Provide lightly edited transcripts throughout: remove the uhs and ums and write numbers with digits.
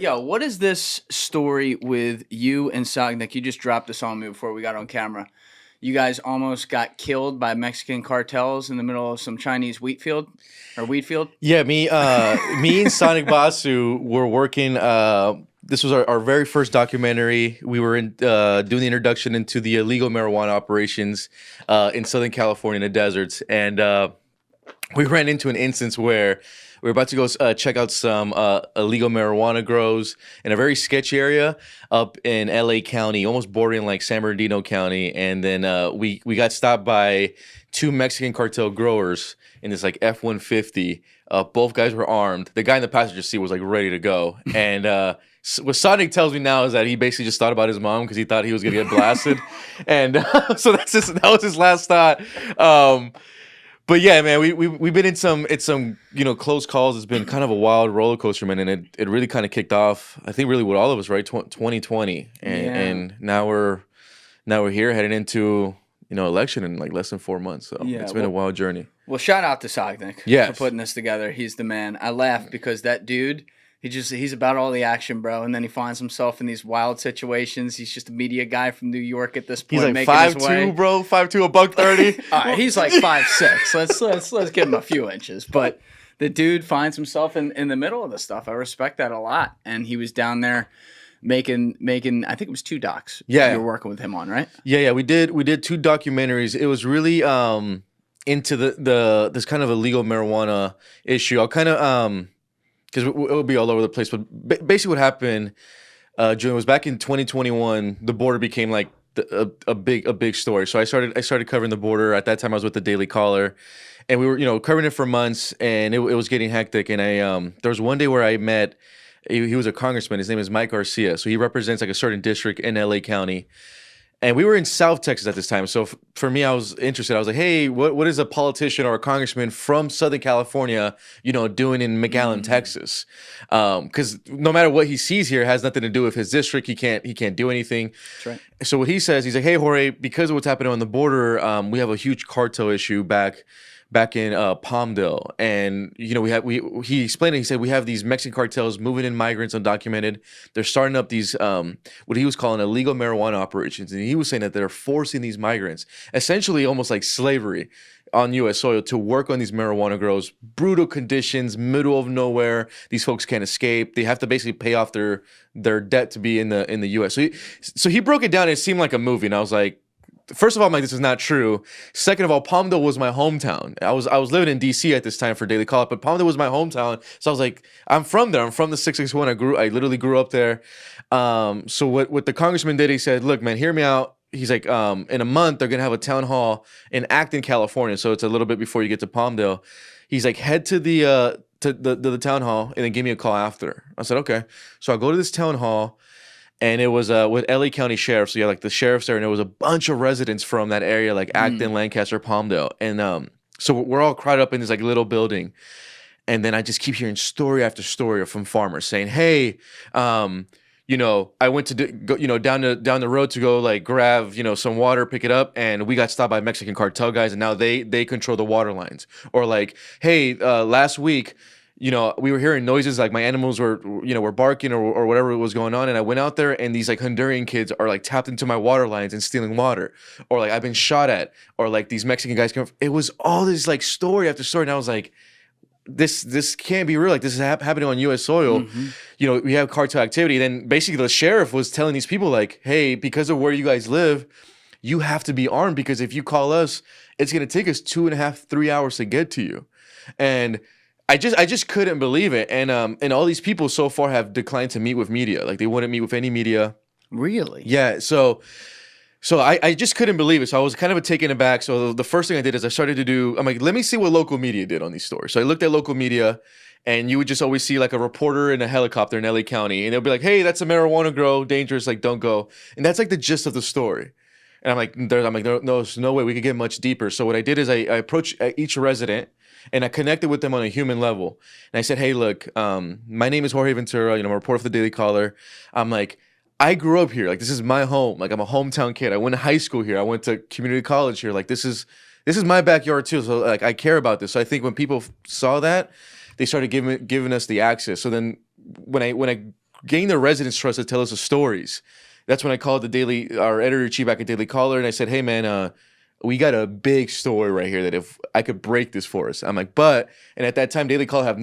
Yo, what is this story with you and Sognick? You just dropped this on me before we got on camera. You guys almost got killed by Mexican cartels in the middle of some Chinese wheat field or wheat field. Yeah, me and Sonic Basu were working. This was our very first documentary. We were doing the introduction into the illegal marijuana operations in Southern California in the deserts, and we ran into an instance where we were about to go check out some illegal marijuana grows in a very sketchy area up in LA County, almost bordering like San Bernardino County. And then we got stopped by two Mexican cartel growers in this like F-150. Both guys were armed. The guy in the passenger seat was like ready to go. And what Sonic tells me now is that he basically just thought about his mom because he thought he was gonna get blasted. And so that was his last thought. But yeah, man, we've been in some close calls. It's been kind of a wild roller coaster, man, and it really kind of kicked off. I think really with all of us, right? 2020, and now we're here heading into election in like less than 4 months. So it's been a wild journey. Well, shout out to Sognick for putting this together. He's the man. I laugh because that dude. He's about all the action, bro. And then he finds himself in these wild situations. He's just a media guy from New York at this point. He's like 5'2", bro. 5'2", $130. All right, he's like 5'6". Let's give him a few inches. But the dude finds himself in the middle of the stuff. I respect that a lot. And he was down there making. I think it was 2 docs. Yeah, you were working with him on, right? Yeah. We did 2 documentaries. It was really into this kind of illegal marijuana issue. I'll kind of because it will be all over the place. But basically what happened, Julian, was back in 2021, the border became like a big story. So I started covering the border. At that time, I was with the Daily Caller. And we were covering it for months, and it was getting hectic. And there was one day where I met, he was a congressman. His name is Mike Garcia. So he represents like a certain district in LA County. And we were in South Texas at this time. So for me, I was interested. I was like, hey, what is a politician or a congressman from Southern California, doing in McAllen, Texas? Because no matter what he sees here, it has nothing to do with his district. He can't do anything. That's right. So what he says, he's like, hey, Jorge, because of what's happening on the border, we have a huge cartel issue back in Palmdale, and he explained it. He said we have these Mexican cartels moving in migrants undocumented. They're starting up these what he was calling illegal marijuana operations, and he was saying that they're forcing these migrants, essentially almost like slavery, on U.S. soil to work on these marijuana grows. Brutal conditions, middle of nowhere. These folks can't escape. They have to basically pay off their debt to be in the U.S. So he broke it down. And it seemed like a movie, and I was like, first of all, I'm like, this is not true. Second of all, Palmdale was my hometown. I was living in D.C. at this time for Daily Call, but Palmdale was my hometown. So I was like, I'm from there. I'm from the 661. I literally grew up there. So what the congressman did, he said, look, man, hear me out. He's like, in a month, they're going to have a town hall in Acton, California. So it's a little bit before you get to Palmdale. He's like, head to the town hall and then give me a call after. I said, okay. So I go to this town hall. And it was with LA County Sheriff. So yeah, like the sheriff's there, and there was a bunch of residents from that area, like Acton, Lancaster, Palmdale. And so we're all crowded up in this like little building. And then I just keep hearing story after story from farmers saying, hey, I went to go, down the road to go like grab, some water, pick it up, and we got stopped by Mexican cartel guys, and now they control the water lines. Or like, hey, last week, we were hearing noises like my animals were barking or whatever was going on. And I went out there, and these like Honduran kids are like tapped into my water lines and stealing water. Or like I've been shot at, or like these Mexican guys come. It was all this like story after story. And I was like, this can't be real. Like this is happening on U.S. soil. We have cartel activity. Then basically the sheriff was telling these people like, hey, because of where you guys live, you have to be armed, because if you call us, it's going to take us 2.5, 3 hours to get to you. And I just couldn't believe it, and all these people so far have declined to meet with media. Like they wouldn't meet with any media. Really? Yeah. So I just couldn't believe it. So I was kind of taken aback. So the first thing I did is I started to do. I'm like, let me see what local media did on these stories. So I looked at local media, and you would just always see like a reporter in a helicopter in LA County, and they'll be like, hey, that's a marijuana grow, dangerous, like don't go. And that's like the gist of the story. And I'm like, there's no way we could get much deeper. So what I did is I approached each resident. And I connected with them on a human level. And I said, hey, look, my name is Jorge Ventura. I'm a reporter for the Daily Caller. I'm like, I grew up here. Like, this is my home. Like, I'm a hometown kid. I went to high school here. I went to community college here. Like, this is my backyard too. So like, I care about this. So I think when people saw that, they started giving us the access. So then when I gain the residents' trust to tell us the stories. That's when I called our editor-in-chief back at Daily Caller, and I said, hey, man, we got a big story right here that if I could break this for us. I'm like, and at that time, Daily Caller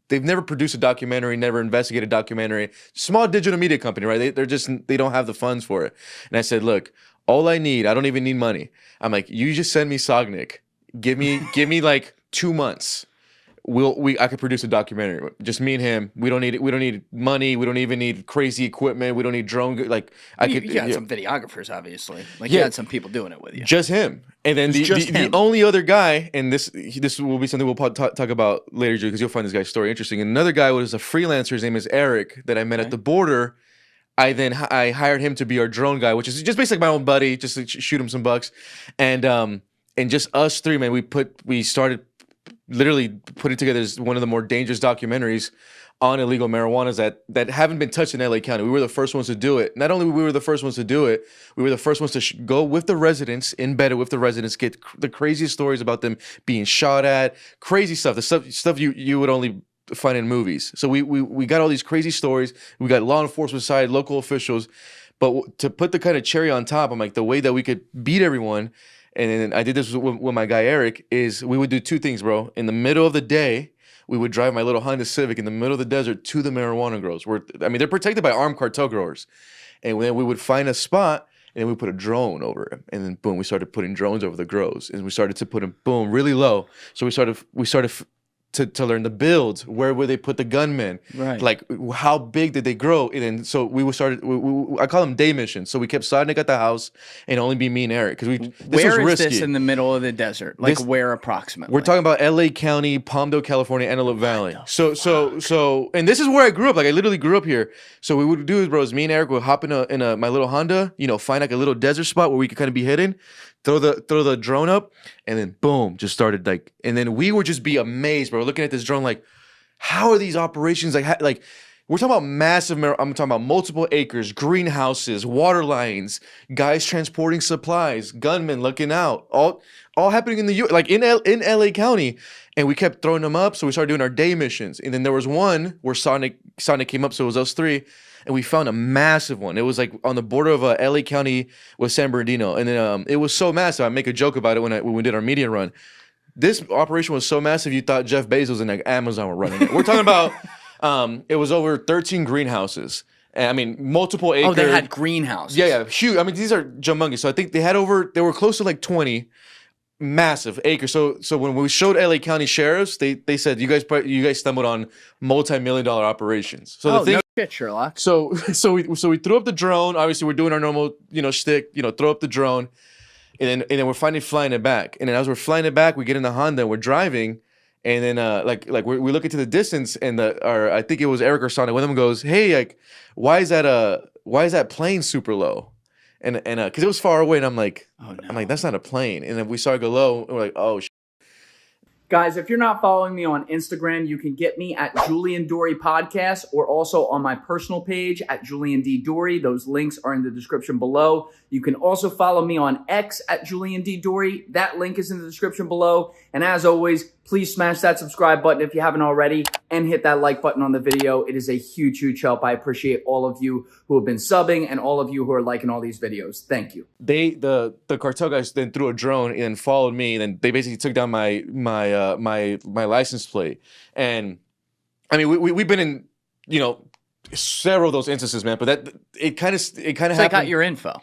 they've never produced a documentary, never investigated a documentary. Small digital media company, right? They don't have the funds for it. And I said, look, all I don't even need money. I'm like, you just send me Sognick. Give me like 2 months. I could produce a documentary. Just me and him. We don't need money. We don't even need crazy equipment. We don't need drone. Like you had some videographers, obviously. Like you had some people doing it with you. Just him. And then the only other guy, and this will be something we'll talk about later, because you'll find this guy's story interesting. And another guy was a freelancer. His name is Eric, that I met at the border. I hired him to be our drone guy, which is just basically my own buddy, just to shoot him some bucks. And just us three, man, we started literally putting together one of the more dangerous documentaries on illegal marijuanas that haven't been touched in LA County. We were the first ones to do it. Not only we were the first ones to do it, we were the first ones to go with the residents, embedded with the residents, get the craziest stories about them being shot at, crazy stuff, the stuff you would only find in movies. So we got all these crazy stories. We got law enforcement side, local officials. But to put the kind of cherry on top, I'm like, the way that we could beat everyone, and then I did this with my guy Eric, is we would do two things, bro. In the middle of the day, we would drive my little Honda Civic in the middle of the desert to the marijuana grows. They're protected by armed cartel growers. And then we would find a spot, and then we put a drone over it. And then, boom, we started putting drones over the grows. And we started to put them, boom, really low. So we started to learn the builds. Where would they put the gunmen? Right. Like, how big did they grow? And then, so I call them day missions. So we kept Sodnick at the house, and only be me and Eric. Because Where is this in the middle of the desert? Like, where approximately? We're talking about LA County, Palmdale, California, Antelope Valley. So, and this is where I grew up. Like, I literally grew up here. So we would do, bro, is me and Eric would hop in my little Honda, find like a little desert spot where we could kind of be hidden. Throw the drone up, and then boom, just started like, and then we would just be amazed, bro. Looking at this drone, like, how are these operations like we're talking about massive. I'm talking about multiple acres, greenhouses, water lines, guys transporting supplies, gunmen looking out, all happening in in LA County, and we kept throwing them up. So we started doing our day missions, and then there was one where Sonic came up, so it was us three. And we found a massive one. It was like on the border of LA County with San Bernardino. And then it was so massive. I make a joke about it when we did our media run. This operation was so massive, you thought Jeff Bezos and like Amazon were running it. We're talking about, it was over 13 greenhouses. And, I mean, multiple acres. Oh, they had greenhouses. Yeah, huge. I mean, these are humongous. So I think they were close to like 20 massive acres. So when we showed LA County sheriffs, they said, you guys stumbled on multi-million-dollar operations. So the thing, no shit, Sherlock. So we threw up the drone. Obviously, we're doing our normal, shtick, throw up the drone, and then we're finally flying it back. And then as we're flying it back, we get in the Honda and we're driving, and then we look into the distance, and I think it was Eric or Sonic. One of them goes, "Hey, like, why is that plane super low?" And because it was far away, and I'm like, that's not a plane. And then we saw it go low, and we're like, oh. Guys, if you're not following me on Instagram, you can get me at Julian Dorey Podcast, or also on my personal page at Julian D. Dorey. Those links are in the description below. You can also follow me on X at Julian D. Dorey. That link is in the description below. And as always, please smash that subscribe button if you haven't already, and hit that like button on the video. It is a huge, huge help. I appreciate all of you who have been subbing and all of you who are liking all these videos. Thank you. The cartel guys then threw a drone and followed me, and then they basically took down my license plate. And I mean, we've been in several of those instances, man. But that it kind of happened. They got your info.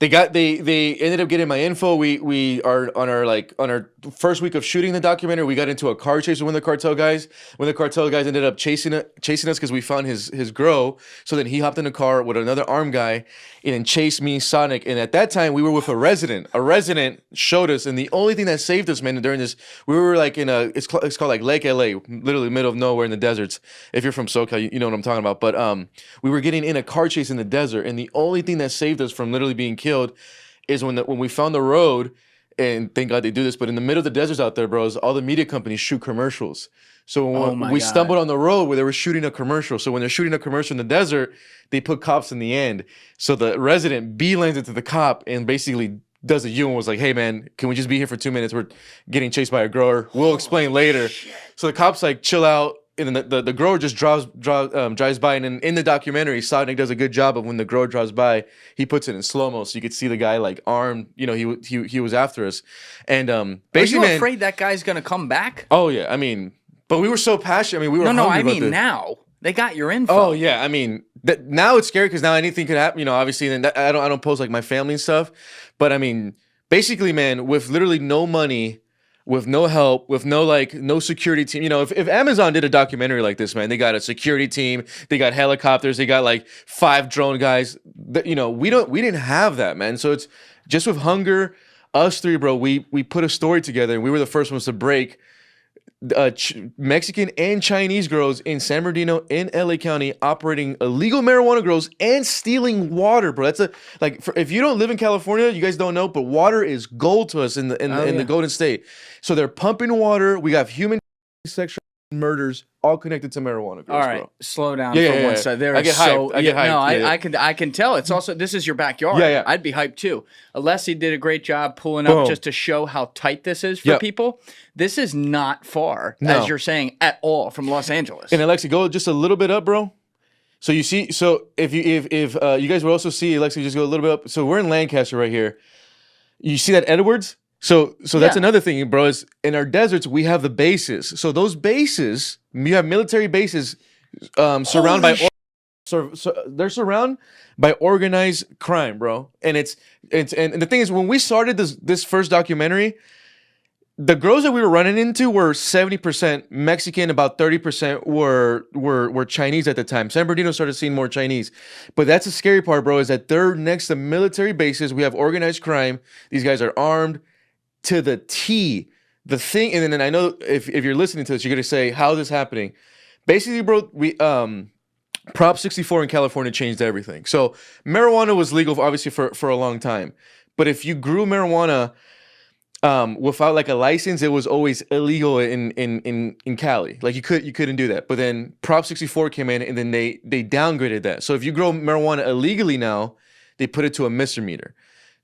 They ended up getting my info. We are on our first week of shooting the documentary. We got into a car chase with one of the cartel guys. When the cartel guys ended up chasing us because we found his grow. So then he hopped in a car with another armed guy and then chased me, Sonic. And at that time we were with a resident. A resident showed us, and the only thing that saved us, man, during this, we were like it's called like Lake LA, literally middle of nowhere in the deserts. If you're from SoCal, you know what I'm talking about. But we were getting in a car chase in the desert, and the only thing that saved us from literally being killed is when we found the road. And thank God they do this, but in the middle of the deserts out there, bros, all the media companies shoot commercials. So when we stumbled on the road where they were shooting a commercial. So when they're shooting a commercial in the desert, they put cops in the end. So the resident beelines it to the cop and basically does a U and was like, "Hey man, can we just be here for 2 minutes? We're getting chased by a grower. We'll explain later." Shit. So the cop's like, "Chill out. and then the grower just drives by, and then in the documentary, Sonic does a good job of when the grower drives by, he puts it in slow mo, so you could see the guy like armed. You know, he was after us, and basically, are you afraid that guy's gonna come back? Oh yeah, I mean, but we were so passionate. I mean, we were no. hungry I about mean, this. now they got your info. Oh yeah, I mean, now it's scary because now anything could happen. You know, obviously, and I don't post like my family and stuff, but I mean, basically, man, with literally no money, with no help, with no security team. You know, if Amazon did a documentary like this, man, they got a security team, they got helicopters, they got like 5 drone guys. You know, we didn't have that, man. So it's just with hunger, us 3, bro. We put a story together, and we were the first ones to break Mexican and Chinese grows in San Bernardino in LA County operating illegal marijuana grows and stealing water, bro. That's if you don't live in California, you guys don't know, but water is gold to us in the Golden State. So they're pumping water. We have human sexual murders all connected to marijuana grows. All right, bro. Slow down for one second. I get hyped. I get hyped. No, I can tell. It's also, this is your backyard. Yeah. I'd be hyped too. Alessi did a great job pulling up just to show how tight this is for people. This is not far, as you're saying, at all from Los Angeles. And Alexi, go just a little bit up, bro. So you see, if you guys will also see, Alexi, just go a little bit up. So we're in Lancaster right here. You see that Edwards? So that's another thing, bro, is in our deserts, we have the bases. So those bases, you have military bases surrounded by, they're surrounded by organized crime, bro. And and the thing is, when we started this first documentary, the grows that we were running into were 70% Mexican, about 30% were Chinese at the time. San Bernardino started seeing more Chinese. But that's the scary part, bro, is that they're next to military bases. We have organized crime. These guys are armed to the T. The thing, and then I know if you're listening to this, you're gonna say, how is this happening? Basically, bro, we Prop 64 in California changed everything. So marijuana was legal, obviously, for a long time. But if you grew marijuana without like a license, it was always illegal in Cali. Like you couldn't do that. But then Prop 64 came in, and then they downgraded that. So if you grow marijuana illegally now, they put it to a misdemeanor.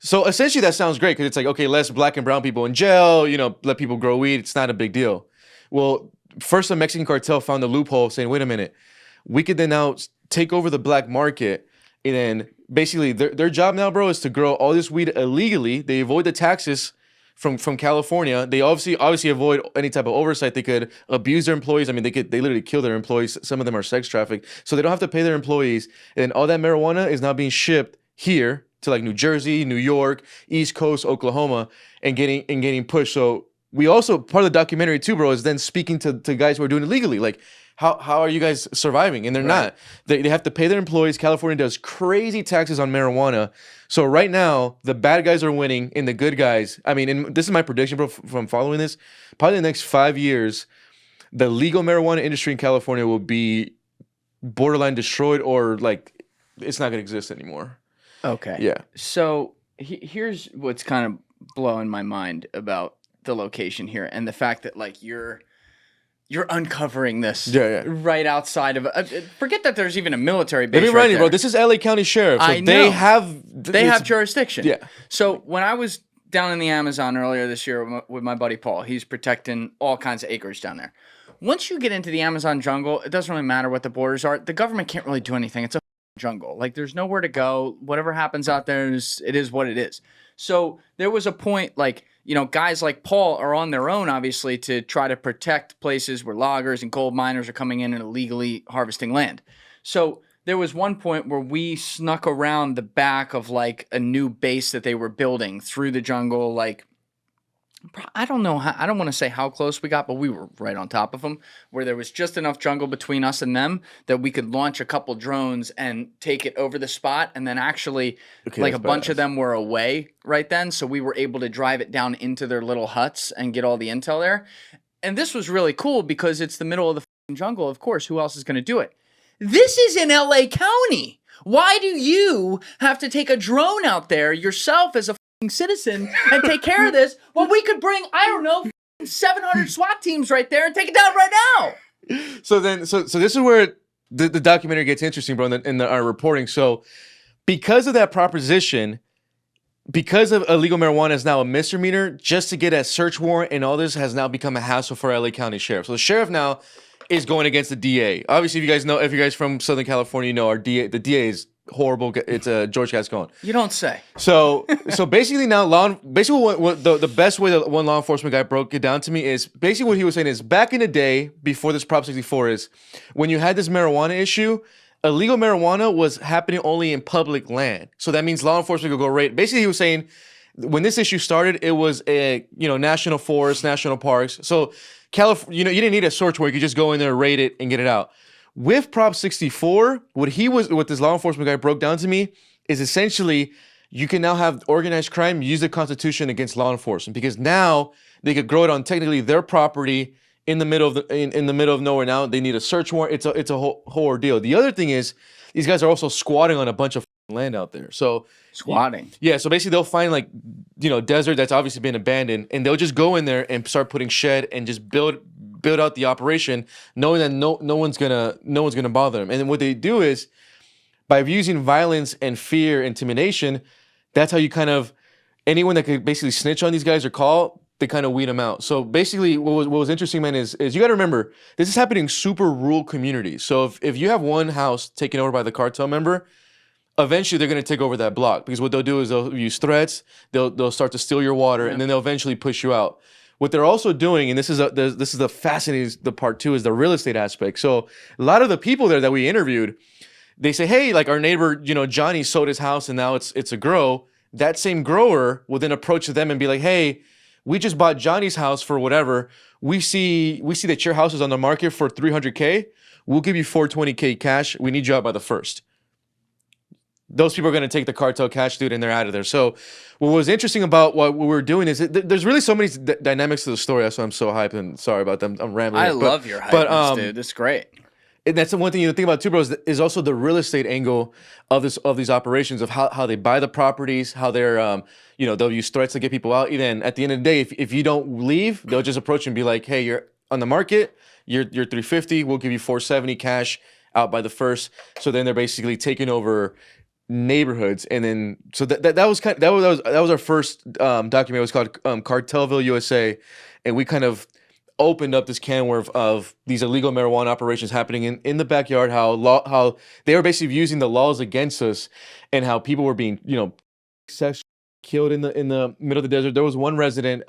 So essentially that sounds great because it's like, okay, less black and brown people in jail, you know, let people grow weed. It's not a big deal. Well, first the Mexican cartel found a loophole saying, wait a minute, we could then now take over the black market. And then basically their job now, bro, is to grow all this weed illegally. They avoid the taxes from California. They obviously avoid any type of oversight. They could abuse their employees. I mean, they literally kill their employees. Some of them are sex trafficked. So they don't have to pay their employees. And all that marijuana is now being shipped here to like New Jersey, New York, East Coast, Oklahoma, and getting pushed. So we also, part of the documentary too, bro, is then speaking to guys who are doing it legally. Like, how are you guys surviving? And they're not. They have to pay their employees. California does crazy taxes on marijuana. So right now, the bad guys are winning and the good guys, I mean, and this is my prediction, bro, from following this, probably the next 5 years, the legal marijuana industry in California will be borderline destroyed, or like it's not going to exist anymore. Okay. Yeah. So here's what's kind of blowing my mind about the location here, and the fact that like you're uncovering this right outside of forget that there's even a military base. Let me remind you, bro. This is LA County Sheriff. So I know. They have jurisdiction. Yeah. So when I was down in the Amazon earlier this year with my buddy Paul, he's protecting all kinds of acres down there. Once you get into the Amazon jungle, it doesn't really matter what the borders are. The government can't really do anything. It's a jungle. Like there's nowhere to go. Whatever happens out there it is what it is. So there was a point, like, you know, guys like Paul are on their own, obviously, to try to protect places where loggers and gold miners are coming in and illegally harvesting land. So there was one point where we snuck around the back of like a new base that they were building through the jungle, like, I don't know how, I don't want to say how close we got, but we were right on top of them, where there was just enough jungle between us and them that we could launch a couple drones and take it over the spot. And then actually, like a bunch of them were away right then. So we were able to drive it down into their little huts and get all the intel there. And this was really cool because it's the middle of the jungle. Of course, who else is going to do it? This is in LA County. Why do you have to take a drone out there yourself as a citizen and take care of this? Well, we could bring, I don't know, 700 SWAT teams right there and take it down right now. So this is where the documentary gets interesting, bro, in our reporting. So because of that proposition, because of illegal marijuana is now a misdemeanor, just to get a search warrant and all this has now become a hassle for LA County Sheriff. So the sheriff now is going against the DA. Obviously, if you guys from Southern California, you know our DA. The DA is horrible. It's George Gascon. You don't say. So basically now what the best way that one law enforcement guy broke it down to me is basically what he was saying is back in the day before this Prop 64 is when you had this marijuana issue, illegal marijuana was happening only in public land. So that means law enforcement could go raid. Basically, he was saying when this issue started, it was a national forests, national parks. So California, you didn't need a search warrant. You could just go in there, raid it, and get it out. With Prop 64, what this law enforcement guy broke down to me is essentially you can now have organized crime use the Constitution against law enforcement because now they could grow it on technically their property in the middle of in the middle of nowhere. Now they need a search warrant. It's a whole ordeal. The other thing is these guys are also squatting on a bunch of land out there. So squatting. Yeah. So basically they'll find desert that's obviously been abandoned, and they'll just go in there and start putting shed and just build out the operation, knowing that no one's gonna bother them. And then what they do is by using violence and fear, intimidation, that's how you kind of anyone that could basically snitch on these guys or call, they kind of weed them out. So basically, what was interesting, man, is you got to remember this is happening in super rural communities. So if you have one house taken over by the cartel member, eventually they're going to take over that block because what they'll do is they'll use threats, they'll start to steal your water, and then they'll eventually push you out. What they're also doing, and this is the fascinating the part too, is the real estate aspect. So a lot of the people there that we interviewed, they say, hey, like our neighbor, Johnny sold his house and now it's a grow. That same grower will then approach them and be like, hey, we just bought Johnny's house for whatever. We see that your house is on the market for $300K. We'll give you $420K cash. We need you out by the 1st. Those people are going to take the cartel cash, dude, and they're out of there. So what was interesting about what we're doing is there's really so many dynamics to the story. That's why I'm so hyped, and sorry about them. I'm rambling. I love your hypeness, dude. That's great. And that's the one thing you think about too, bro, is also the real estate angle of these operations, of how they buy the properties, how they're they'll use threats to get people out. Even at the end of the day, if you don't leave, they'll just approach you and be like, hey, you're on the market, you're $350, we'll give you $470 cash out by the 1st. So then they're basically taking over neighborhoods. And then so that was our first documentary. It was called Cartelville, USA, and we kind of opened up this can of these illegal marijuana operations happening in the backyard, how they were basically using the laws against us, and how people were being sexually killed in the middle of the desert. There was one resident,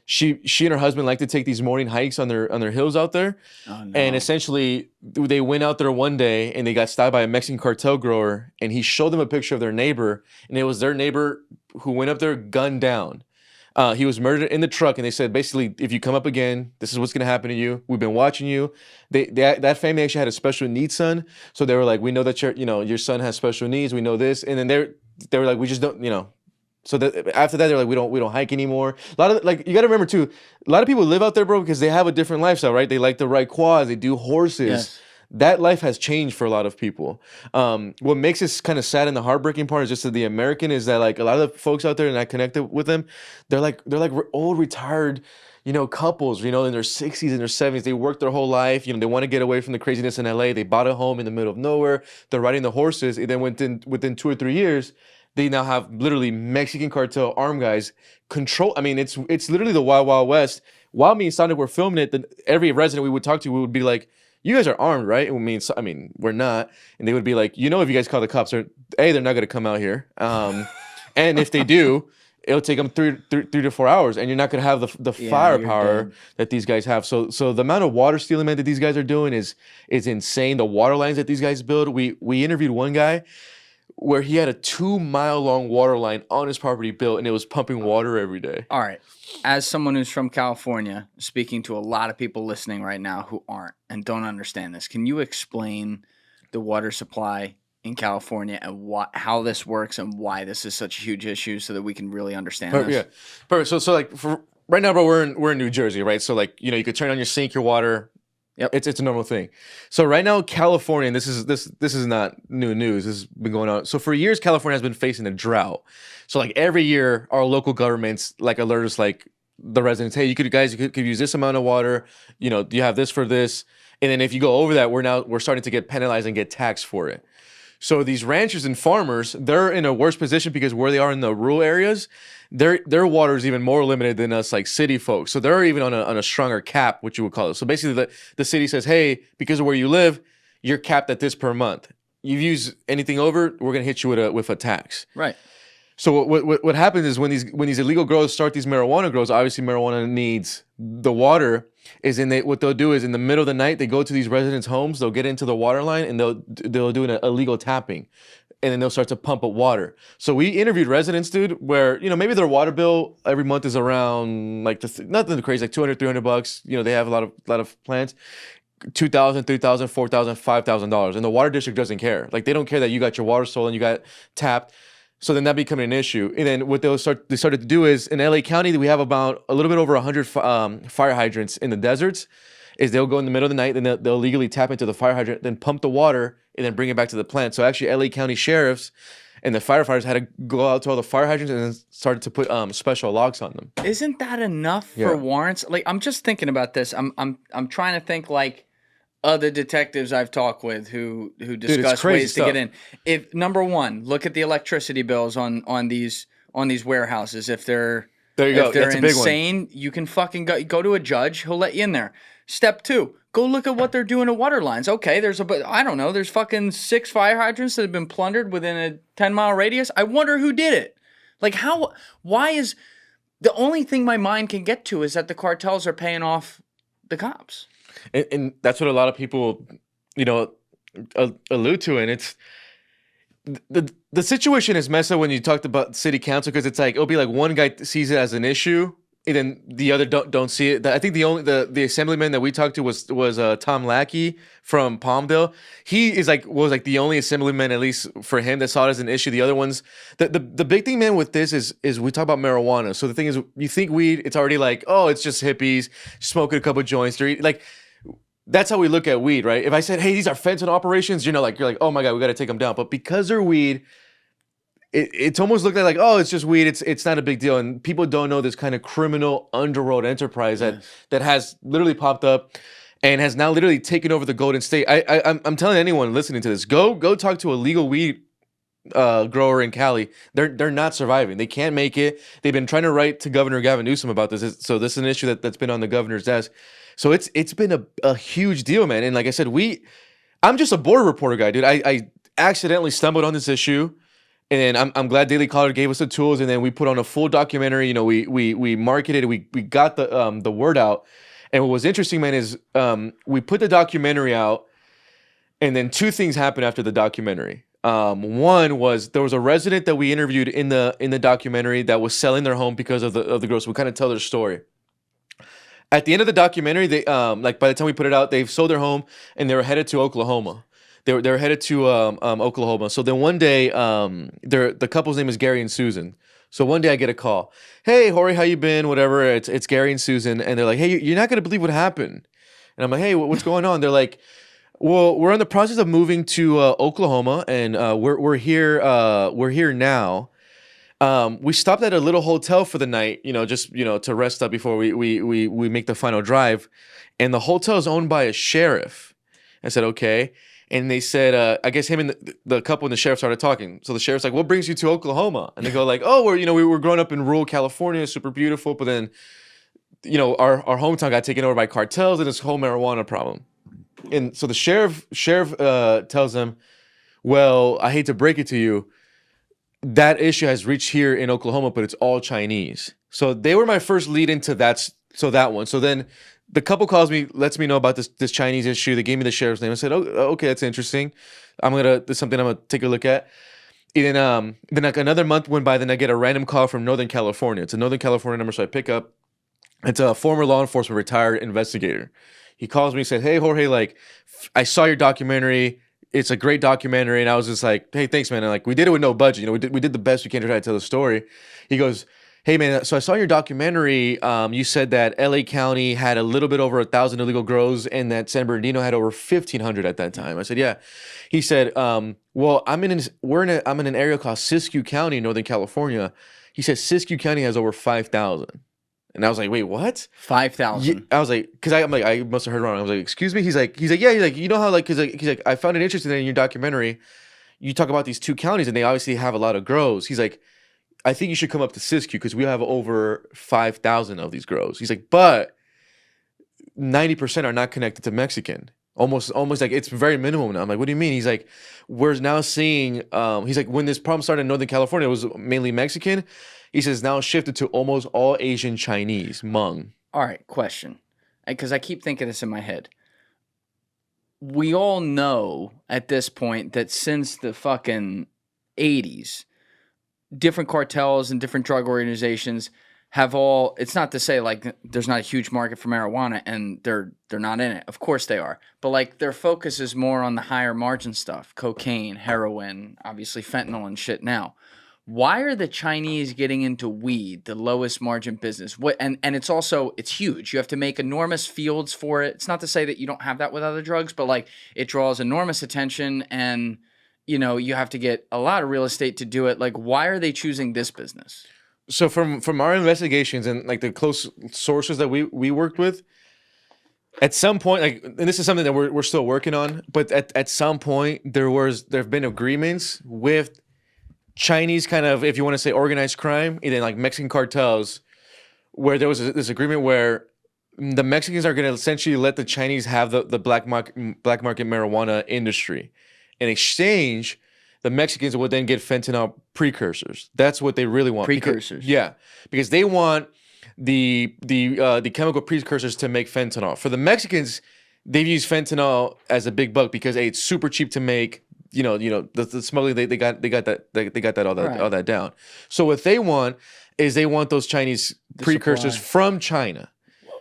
she and her husband like to take these morning hikes on their hills out there. Oh, no. And essentially they went out there one day and they got stopped by a Mexican cartel grower, and he showed them a picture of their neighbor, and it was their neighbor who went up there gunned down. He was murdered in the truck, and they said basically, if you come up again, this is what's gonna happen to you. We've been watching you. That family actually had a special needs son, so they were like, we know that your son has special needs. We know this, and then they were like, we just don't, So that after that, they're like, we don't hike anymore. A lot of you got to remember too, a lot of people live out there, bro, because they have a different lifestyle, right? They like to ride quads, they do horses. Yes. That life has changed for a lot of people. What makes this kind of sad and the heartbreaking part is just that the American is that like a lot of the folks out there, and I connected with them, they're like old retired, couples, in their 60s and their 70s. They worked their whole life, they want to get away from the craziness in LA. They bought a home in the middle of nowhere. They're riding the horses, and then within 2 or 3 years, they now have literally Mexican cartel armed guys control. I mean, it's literally the Wild Wild West. While me and Sonic were filming it, every resident we would talk to, we would be like, you guys are armed, right? I mean, we're not. And they would be like, if you guys call the cops, they're not going to come out here. And if they do, it'll take them 3 to 4 hours, and you're not going to have the firepower that these guys have. So the amount of water stealing, man, that these guys are doing is insane. The water lines that these guys build. We interviewed one guy where he had a 2-mile-long water line on his property built, and it was pumping water every day. All right. As someone who's from California, speaking to a lot of people listening right now who aren't and don't understand this, can you explain the water supply in California and how this works and why this is such a huge issue so that we can really understand this? Yeah. Perfect. So like for right now, bro, we're in New Jersey, right? So like, you could turn on your sink, your water. Yep. It's a normal thing. So right now, California, and this is not new news. This has been going on. So for years, California has been facing a drought. So like every year, our local governments like alert us, like the residents, hey, you could use this amount of water. You have this for this, and then if you go over that, we're starting to get penalized and get taxed for it. So these ranchers and farmers, they're in a worse position because where they are in the rural areas, their water is even more limited than us like city folks. So they're even on a stronger cap, what you would call it. So basically the city says, hey, because of where you live, you're capped at this per month. You use anything over, we're gonna hit you with a tax. Right. So what happens is when these illegal grows start these marijuana grows, obviously marijuana needs the water. What they'll do is in the middle of the night they go to these residents' homes, they'll get into the water line and they'll do an illegal tapping, and then they'll start to pump up water. So we interviewed residents, dude, where maybe their water bill every month is around like nothing crazy, like $200-$300. They have a lot of plants. $2,000, $3,000, $4,000, $5,000, and the water district doesn't care. Like they don't care that you got your water stolen, you got tapped. So then that became an issue. And then what they started to do is in LA County, we have about a little bit over 100 fire hydrants in the deserts. Is they'll go in the middle of the night, then they'll legally tap into the fire hydrant, then pump the water, and then bring it back to the plant. So actually, LA County sheriffs and the firefighters had to go out to all the fire hydrants and then started to put special locks on them. Isn't that enough for warrants? Like I'm just thinking about this. I'm trying to think like other detectives I've talked with who discuss ways to get in. If number one, look at the electricity bills on these warehouses. If they're insane, you can fucking go to a judge. He'll let you in there. Step two, go look at what they're doing to water lines. Okay, there's fucking 6 fire hydrants that have been plundered within a 10-mile radius. I wonder who did it. Like why is the only thing my mind can get to is that the cartels are paying off the cops. And that's what a lot of people, allude to. And it's the situation is messed up when you talked about city council, because it's like it'll be like one guy sees it as an issue, and then the other don't see it. I think the assemblyman that we talked to was Tom Lackey from Palmdale. He was like the only assemblyman, at least for him, that saw it as an issue. The other ones, the big thing, man, with this is we talk about marijuana. So the thing is, you think weed, it's already like, oh, it's just hippies smoking a couple joints. That's how we look at weed, right? If I said, hey, these are fentanyl operations, you're like, oh my God, we got to take them down. But because they're weed, it's almost looked like, oh, it's just weed. It's not a big deal. And people don't know this kind of criminal underworld enterprise that has literally popped up and has now literally taken over the Golden State. I'm telling anyone listening to this, go talk to a legal weed grower in Cali. They're not surviving. They can't make it. They've been trying to write to Governor Gavin Newsom about this. So this is an issue that's been on the governor's desk. So it's been a huge deal, man. And like I said, I'm just a border reporter guy, dude. I accidentally stumbled on this issue, and I'm glad Daily Caller gave us the tools, and then we put on a full documentary. We marketed it. We got the word out. And what was interesting, man, is we put the documentary out, and then 2 things happened after the documentary. One was there was a resident that we interviewed in the documentary that was selling their home because of the gross. We kind of tell their story. At the end of the documentary, they by the time we put it out, they've sold their home and they were headed to Oklahoma. They were headed to Oklahoma. So then one day, the couple's name is Gary and Susan. So one day I get a call. Hey, Jorge, how you been? Whatever. It's Gary and Susan, and they're like, hey, you're not gonna believe what happened. And I'm like, hey, what's going on? They're like, well, we're in the process of moving to Oklahoma, and we're here now. We stopped at a little hotel for the night, just to rest up before we make the final drive, and the hotel is owned by a sheriff. I said, okay, and they said, I guess him and the couple and the sheriff started talking. So the sheriff's like, what brings you to Oklahoma? And they go like, oh, we were growing up in rural California, super beautiful, but then our hometown got taken over by cartels and this whole marijuana problem. And so the sheriff tells them, well, I hate to break it to you, that issue has reached here in Oklahoma, but it's all Chinese. So they were my first lead into that one. So then the couple calls me, lets me know about this Chinese issue. They gave me the sheriff's name. I said, oh, okay, that's interesting. That's something I'm gonna take a look at. And then like another month went by, then I get a random call from Northern California. It's a Northern California number, so I pick up. It's a former law enforcement retired investigator. He calls me and said, hey, Jorge, I saw your documentary. It's a great documentary. And I was just like, hey, thanks, man. And we did it with no budget. We did the best we can to try to tell the story. He goes, hey, man, so I saw your documentary. You said that LA County had a little bit over 1,000 illegal grows and that San Bernardino had over 1,500 at that time. I said, yeah. He said, well, I'm in an area called Siskiyou County, Northern California. He said Siskiyou County has over 5,000. And I was like, wait, what? 5,000. I was like, because I must have heard wrong. I was like, excuse me? He's like, yeah. He's like, you know how, because he's like, I found it interesting that in your documentary, you talk about these 2 counties, and they obviously have a lot of grows. He's like, I think you should come up to Siskiyou because we have over 5,000 of these grows. He's like, but 90% are not connected to Mexican. Almost like it's very minimum now. I'm like, what do you mean? He's like, we're now seeing, he's like, when this problem started in Northern California, it was mainly Mexican. He says now shifted to almost all Asian Chinese, Hmong. All right, question. Because I keep thinking this in my head. We all know at this point that since the fucking 80s, different cartels and different drug organizations have all, it's not to say like there's not a huge market for marijuana and they're not in it. Of course they are. But like their focus is more on the higher margin stuff, cocaine, heroin, obviously fentanyl and shit now. Why are the Chinese getting into weed, the lowest margin business? And it's also, it's huge. You have to make enormous fields for it. It's not to say that you don't have that with other drugs, but like it draws enormous attention and you know, you have to get a lot of real estate to do it. Like, why are they choosing this business? So from our investigations and like the close sources that we worked with, at some point, like, and this is something that we're still working on, but at some point there have been agreements with Chinese kind of, if you want to say organized crime, and then like Mexican cartels, where there was this agreement where the Mexicans are going to essentially let the Chinese have the black market marijuana industry. In exchange, the Mexicans would then get fentanyl precursors. That's what they really want. Precursors. Because they want the chemical precursors to make fentanyl. For the Mexicans, they've used fentanyl as a big buck because it's super cheap to make. You know, the smuggling they got all that down. So what they want is they want those Chinese precursors from China.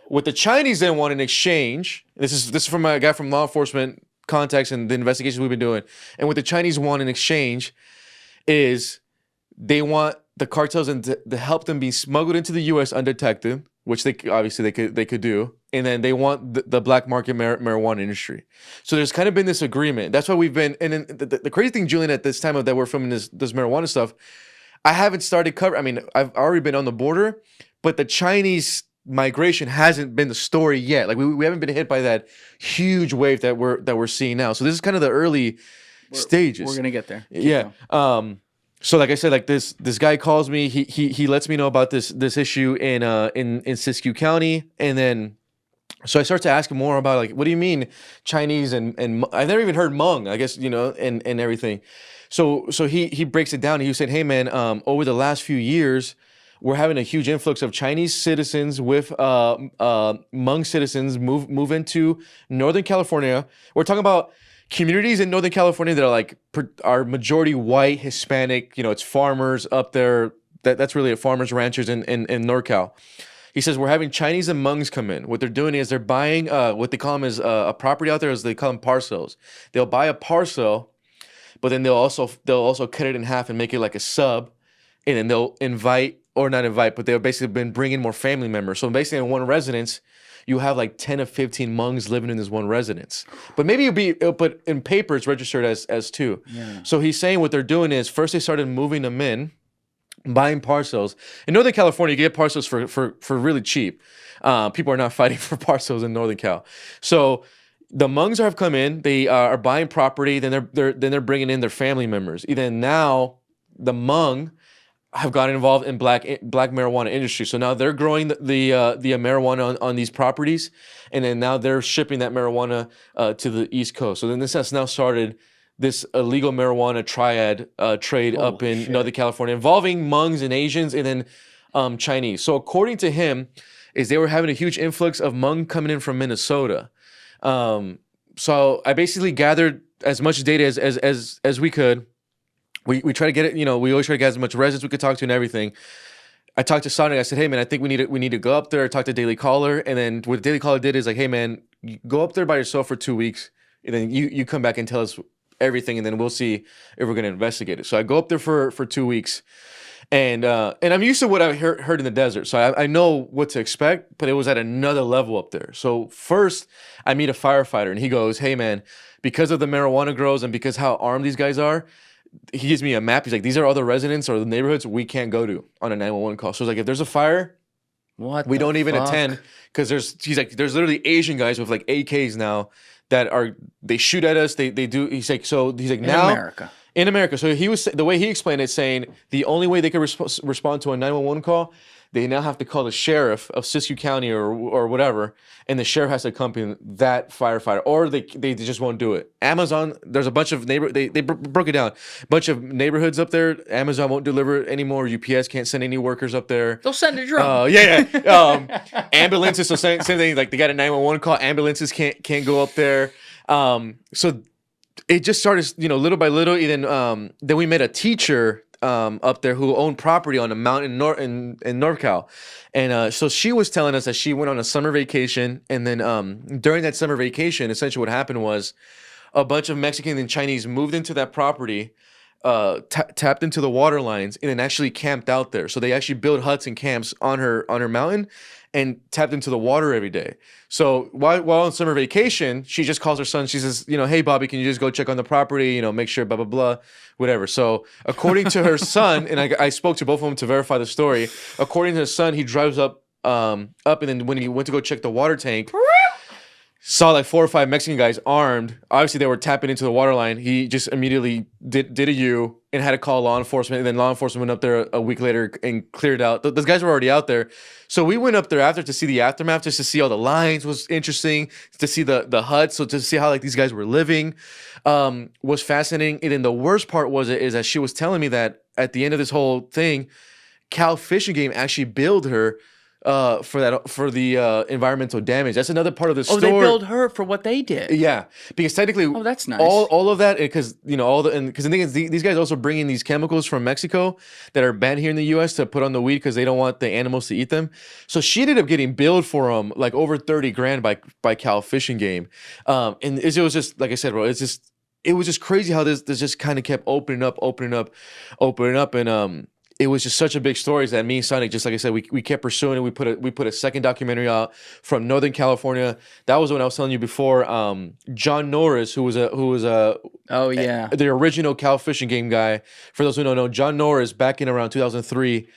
What the Chinese then want in exchange, this is from a guy from law enforcement contacts and the investigations we've been doing, and what the Chinese want in exchange is they want the cartels to help them be smuggled into the U.S. undetected, which they could do, and then they want the black market marijuana industry. So there's kind of been this agreement. That's why we've been. And then the crazy thing, Julian, at this time that we're filming this marijuana stuff, I haven't started covering. I mean, I've already been on the border, but the Chinese migration hasn't been the story yet. Like we haven't been hit by that huge wave that we're seeing now. So this is kind of the early stages. We're gonna get there. Yeah. So like I said, like this guy calls me. He lets me know about this issue in Siskiyou County, and then so I start to ask him more about like, what do you mean Chinese and I've never even heard Hmong, I guess, you know, and everything. So he breaks it down and he said, hey man, over the last few years, we're having a huge influx of Chinese citizens with Hmong citizens move into Northern California. We're talking about communities in Northern California that are majority white, Hispanic. You know, it's farmers up there. That's really farmers, ranchers in NorCal. He says we're having Chinese and Hmongs come in. What they're doing is they're buying what they call them is a property out there, as they call them parcels. They'll buy a parcel, but then they'll also cut it in half and make it like a sub, and then they'll but they've basically been bringing more family members. So basically in one residence, you have like 10 or 15 Hmongs living in this one residence. But maybe but in paper it's registered as 2. Yeah. So he's saying what they're doing is first they started moving them in, buying parcels. In Northern California, you get parcels for really cheap. People are not fighting for parcels in Northern Cal. So the Hmongs have come in, they are buying property, then they're bringing in their family members. Then now the Hmong have gotten involved in black marijuana industry. So now they're growing the marijuana on these properties, and then now they're shipping that marijuana to the East Coast. So then this has now started this illegal marijuana triad trade up in Northern California, involving Hmongs and Asians, and then Chinese. So according to him, is they were having a huge influx of Hmong coming in from Minnesota. So I basically gathered as much data as we could. We try to get it, you know, we always try to get as much residents we could talk to and everything. I talked to Sonic. I said, hey man, I think we need to go up there. I talked to Daily Caller, and then what Daily Caller did is like, hey man, you go up there by yourself for 2 weeks, and then you come back and tell us everything, and then we'll see if we're gonna investigate it. So I go up there for 2 weeks, and I'm used to what I heard in the desert, so I know what to expect, but it was at another level up there. So first I meet a firefighter, and he goes, hey man, because of the marijuana grows and because how armed these guys are, he gives me a map. He's like, these are all the residents or the neighborhoods we can't go to on a 911 call. So it's like, if there's a fire, we don't even attend, because he's like, there's literally Asian guys with like AKs now that they shoot at us. They do. He's like, now America. in America. So the way he explained it, saying the only way they could respond to a 911 call, they now have to call the sheriff of Siskiyou County or whatever, and the sheriff has to accompany that firefighter, or they just won't do it. Amazon, there's a bunch of they broke it down, a bunch of neighborhoods up there. Amazon won't deliver it anymore. UPS can't send any workers up there. They'll send a drone. Ambulances. So same thing. Like they got a 911 call. Ambulances can't go up there. So it just started, little by little. Then we met a teacher up there who owned property on a mountain in NorCal. And so she was telling us that she went on a summer vacation. And then during that summer vacation, essentially what happened was a bunch of Mexicans and Chinese moved into that property, tapped into the water lines, and then actually camped out there. So they actually built huts and camps on her mountain and tapped into the water every day. So while on summer vacation, she just calls her son. She says, hey, Bobby, can you just go check on the property, make sure, blah, blah, blah, whatever. So according to her son, and I spoke to both of them to verify the story, according to his son, he drives up, and then when he went to go check the water tank, saw like 4 or 5 Mexican guys armed. Obviously, they were tapping into the water line. He just immediately did a U and had to call law enforcement. And then law enforcement went up there a week later and cleared out. Those guys were already out there. So we went up there after to see the aftermath, just to see all the lines was interesting, to see the huts, so to see how like these guys were living was fascinating. And then the worst part is that she was telling me that at the end of this whole thing, Cal Fish and Game actually billed her for the environmental damage. That's another part of the story. Oh, they billed her for what they did. Yeah, because technically, that's nice. All of that, because because the thing is, these guys also bring in these chemicals from Mexico that are banned here in the U.S. to put on the weed because they don't want the animals to eat them. So she ended up getting billed for them like over $30,000 by Cal Fish and Game, and it was just like I said, bro. It was just crazy how this just kind of kept opening up, and it was just such a big story that me and Sonic, just like I said, we kept pursuing it. We put a second documentary out from Northern California. That was when I was telling you before. John Norris, who was the original Cal Fish and Game guy. For those who don't know, John Norris back in around 2003.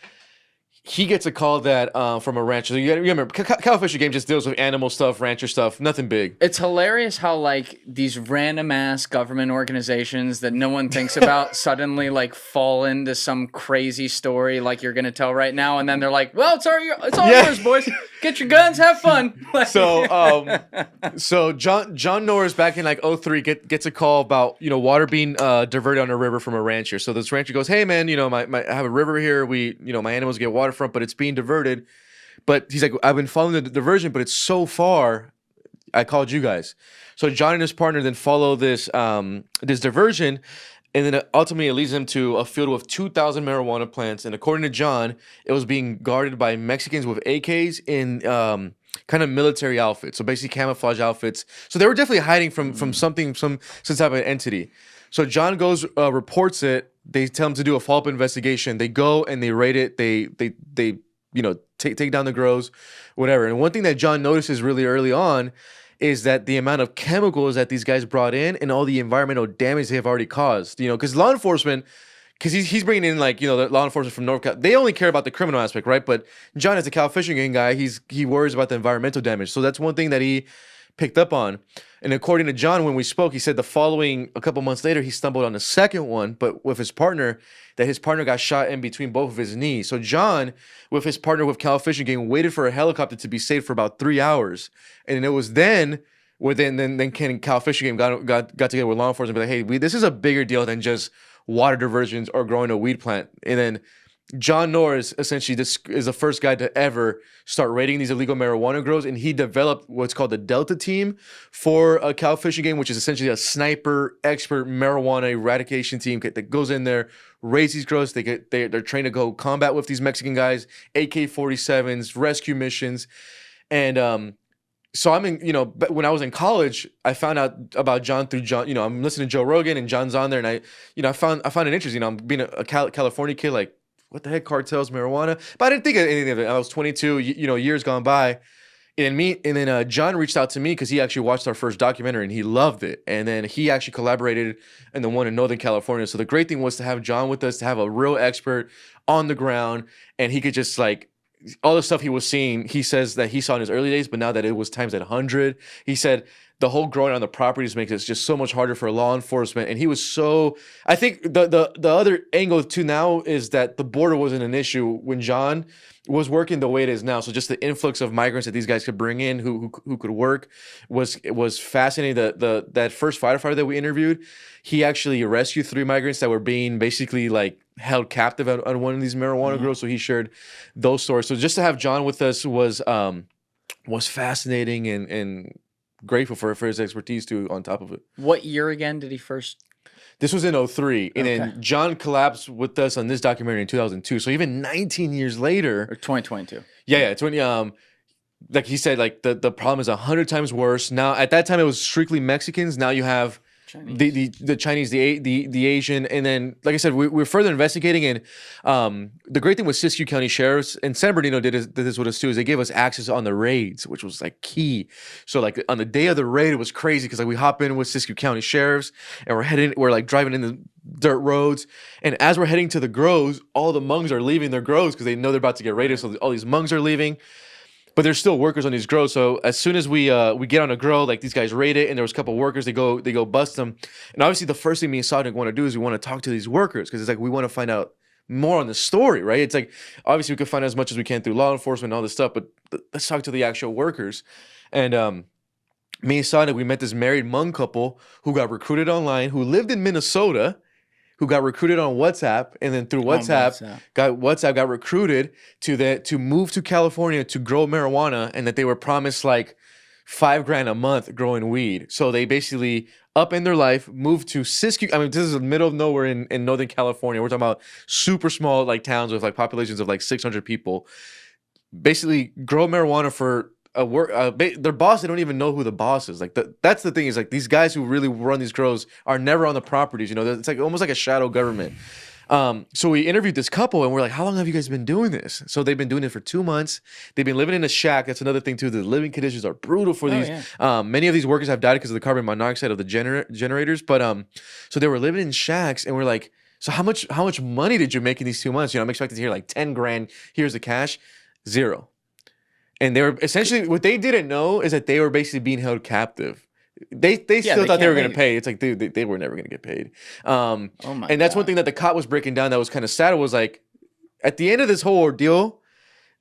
He gets a call that from a rancher. You remember, Cal Fish and Game just deals with animal stuff, rancher stuff, nothing big. It's hilarious how like these random ass government organizations that no one thinks about suddenly like fall into some crazy story like you're gonna tell right now, and then they're like, "Well, it's all yours, boys. Get your guns, have fun." So John Norris back in like 2003 gets a call about water being diverted on a river from a rancher. So this rancher goes, "Hey man, I have a river here. My animals get water from, but it's being diverted." But he's like, "I've been following the diversion, but it's so far. I called you guys." So John and his partner then follow this diversion, and then ultimately it leads them to a field with 2,000 marijuana plants. And according to John, it was being guarded by Mexicans with AKs in kind of military outfits, so basically camouflage outfits. So they were definitely hiding from some type of entity. So John goes, reports it. They tell him to do a follow-up investigation. They go and they raid it. They take down the grows, whatever. And one thing that John notices really early on is that the amount of chemicals that these guys brought in and all the environmental damage they have already caused. Because law enforcement, because he's bringing in the law enforcement from North Cal, they only care about the criminal aspect, right? But John, as a Cal Fishing Game guy, he worries about the environmental damage. So that's one thing that he picked up on. And according to John, when we spoke, he said a couple months later, he stumbled on the second one, but with his partner, that his partner got shot in between both of his knees. So John, with his partner with Cal Fishing Game, waited for a helicopter to be saved for about 3 hours. And it was then Cal Fishing Game got together with law enforcement and be like, "Hey, this is a bigger deal than just water diversions or growing a weed plant." And then John Norris essentially is the first guy to ever start raiding these illegal marijuana grows, and he developed what's called the Delta Team for a Cal Fishing Game, which is essentially a sniper expert marijuana eradication team that goes in there, raids these grows. They're trained to go combat with these Mexican guys, AK-47s, rescue missions, and so I'm in, when I was in college, I found out about John through John. I'm listening to Joe Rogan, and John's on there, and I found it interesting. I'm being a California kid, like, what the heck, cartels, marijuana? But I didn't think of anything of it. I was 22, years gone by. And then John reached out to me because he actually watched our first documentary and he loved it. And then he actually collaborated in the one in Northern California. So the great thing was to have John with us, to have a real expert on the ground. And he could just all the stuff he was seeing, he says that he saw in his early days, but now that it was times at 100, he said the whole growing on the properties makes it just so much harder for law enforcement. And he was so, I think the other angle too now is that the border wasn't an issue when John was working the way it is now. So just the influx of migrants that these guys could bring in who could work was fascinating. That first firefighter that we interviewed, he actually rescued 3 migrants that were being basically like held captive on one of these marijuana grows. So he shared those stories. So just to have John with us was fascinating and grateful for his expertise too on top of it. What year again did he first? This was in 03, and then John collabs with us on this documentary in 2002. So even 19 years later, or 2022. Yeah, 20. Like he said, like the problem is 100 times worse. Now at that time it was strictly Mexicans. Now you have the Chinese, the Asian, and then like I said, we're further investigating. And the great thing with Siskiyou County sheriffs and San Bernardino did this with us too, is they gave us access on the raids, which was like key. So like on the day of the raid, it was crazy because like we hop in with Siskiyou County sheriffs and we're like driving in the dirt roads, and as we're heading to the grows, all the Hmongs are leaving their grows because they know they're about to get raided. So all these Hmongs are leaving. But there's still workers on these grows. So as soon as we get on a grow, like these guys raid it, and there was a couple of workers, they go bust them. And obviously the first thing me and Sadiq want to do is we want to talk to these workers because it's like we want to find out more on the story, right? It's like obviously we could find out as much as we can through law enforcement and all this stuff, but let's talk to the actual workers. And me and Sadiq, we met this married Hmong couple who got recruited online, who lived in Minnesota, who got recruited on WhatsApp, and then through WhatsApp got recruited to move to California to grow marijuana, and that they were promised like $5,000 a month growing weed. So they basically upend their life, moved to Siskiyou. I mean, this is the middle of nowhere in Northern California. We're talking about super small like towns with like populations of like 600 people. Basically grow marijuana for their boss, they don't even know who the boss is. Like that's the thing, is like these guys who really run these grows are never on the properties. You know, it's like almost like a shadow government. So we interviewed this couple and we're like, how long have you guys been doing this? So they've been doing it for 2 months. They've been living in a shack. That's another thing too. The living conditions are brutal for these. Yeah. Many of these workers have died because of the carbon monoxide of the generators. But so they were living in shacks, and we're like, so how much money did you make in these 2 months? You know, I'm expecting to hear like 10 grand. Here's the cash. 0. And they were essentially, what they didn't know is that they were basically being held captive. They still thought they were going to pay. It's like, dude, they were never going to get paid. And that's one thing that the cop was breaking down that was kind of sad, was like, at the end of this whole ordeal,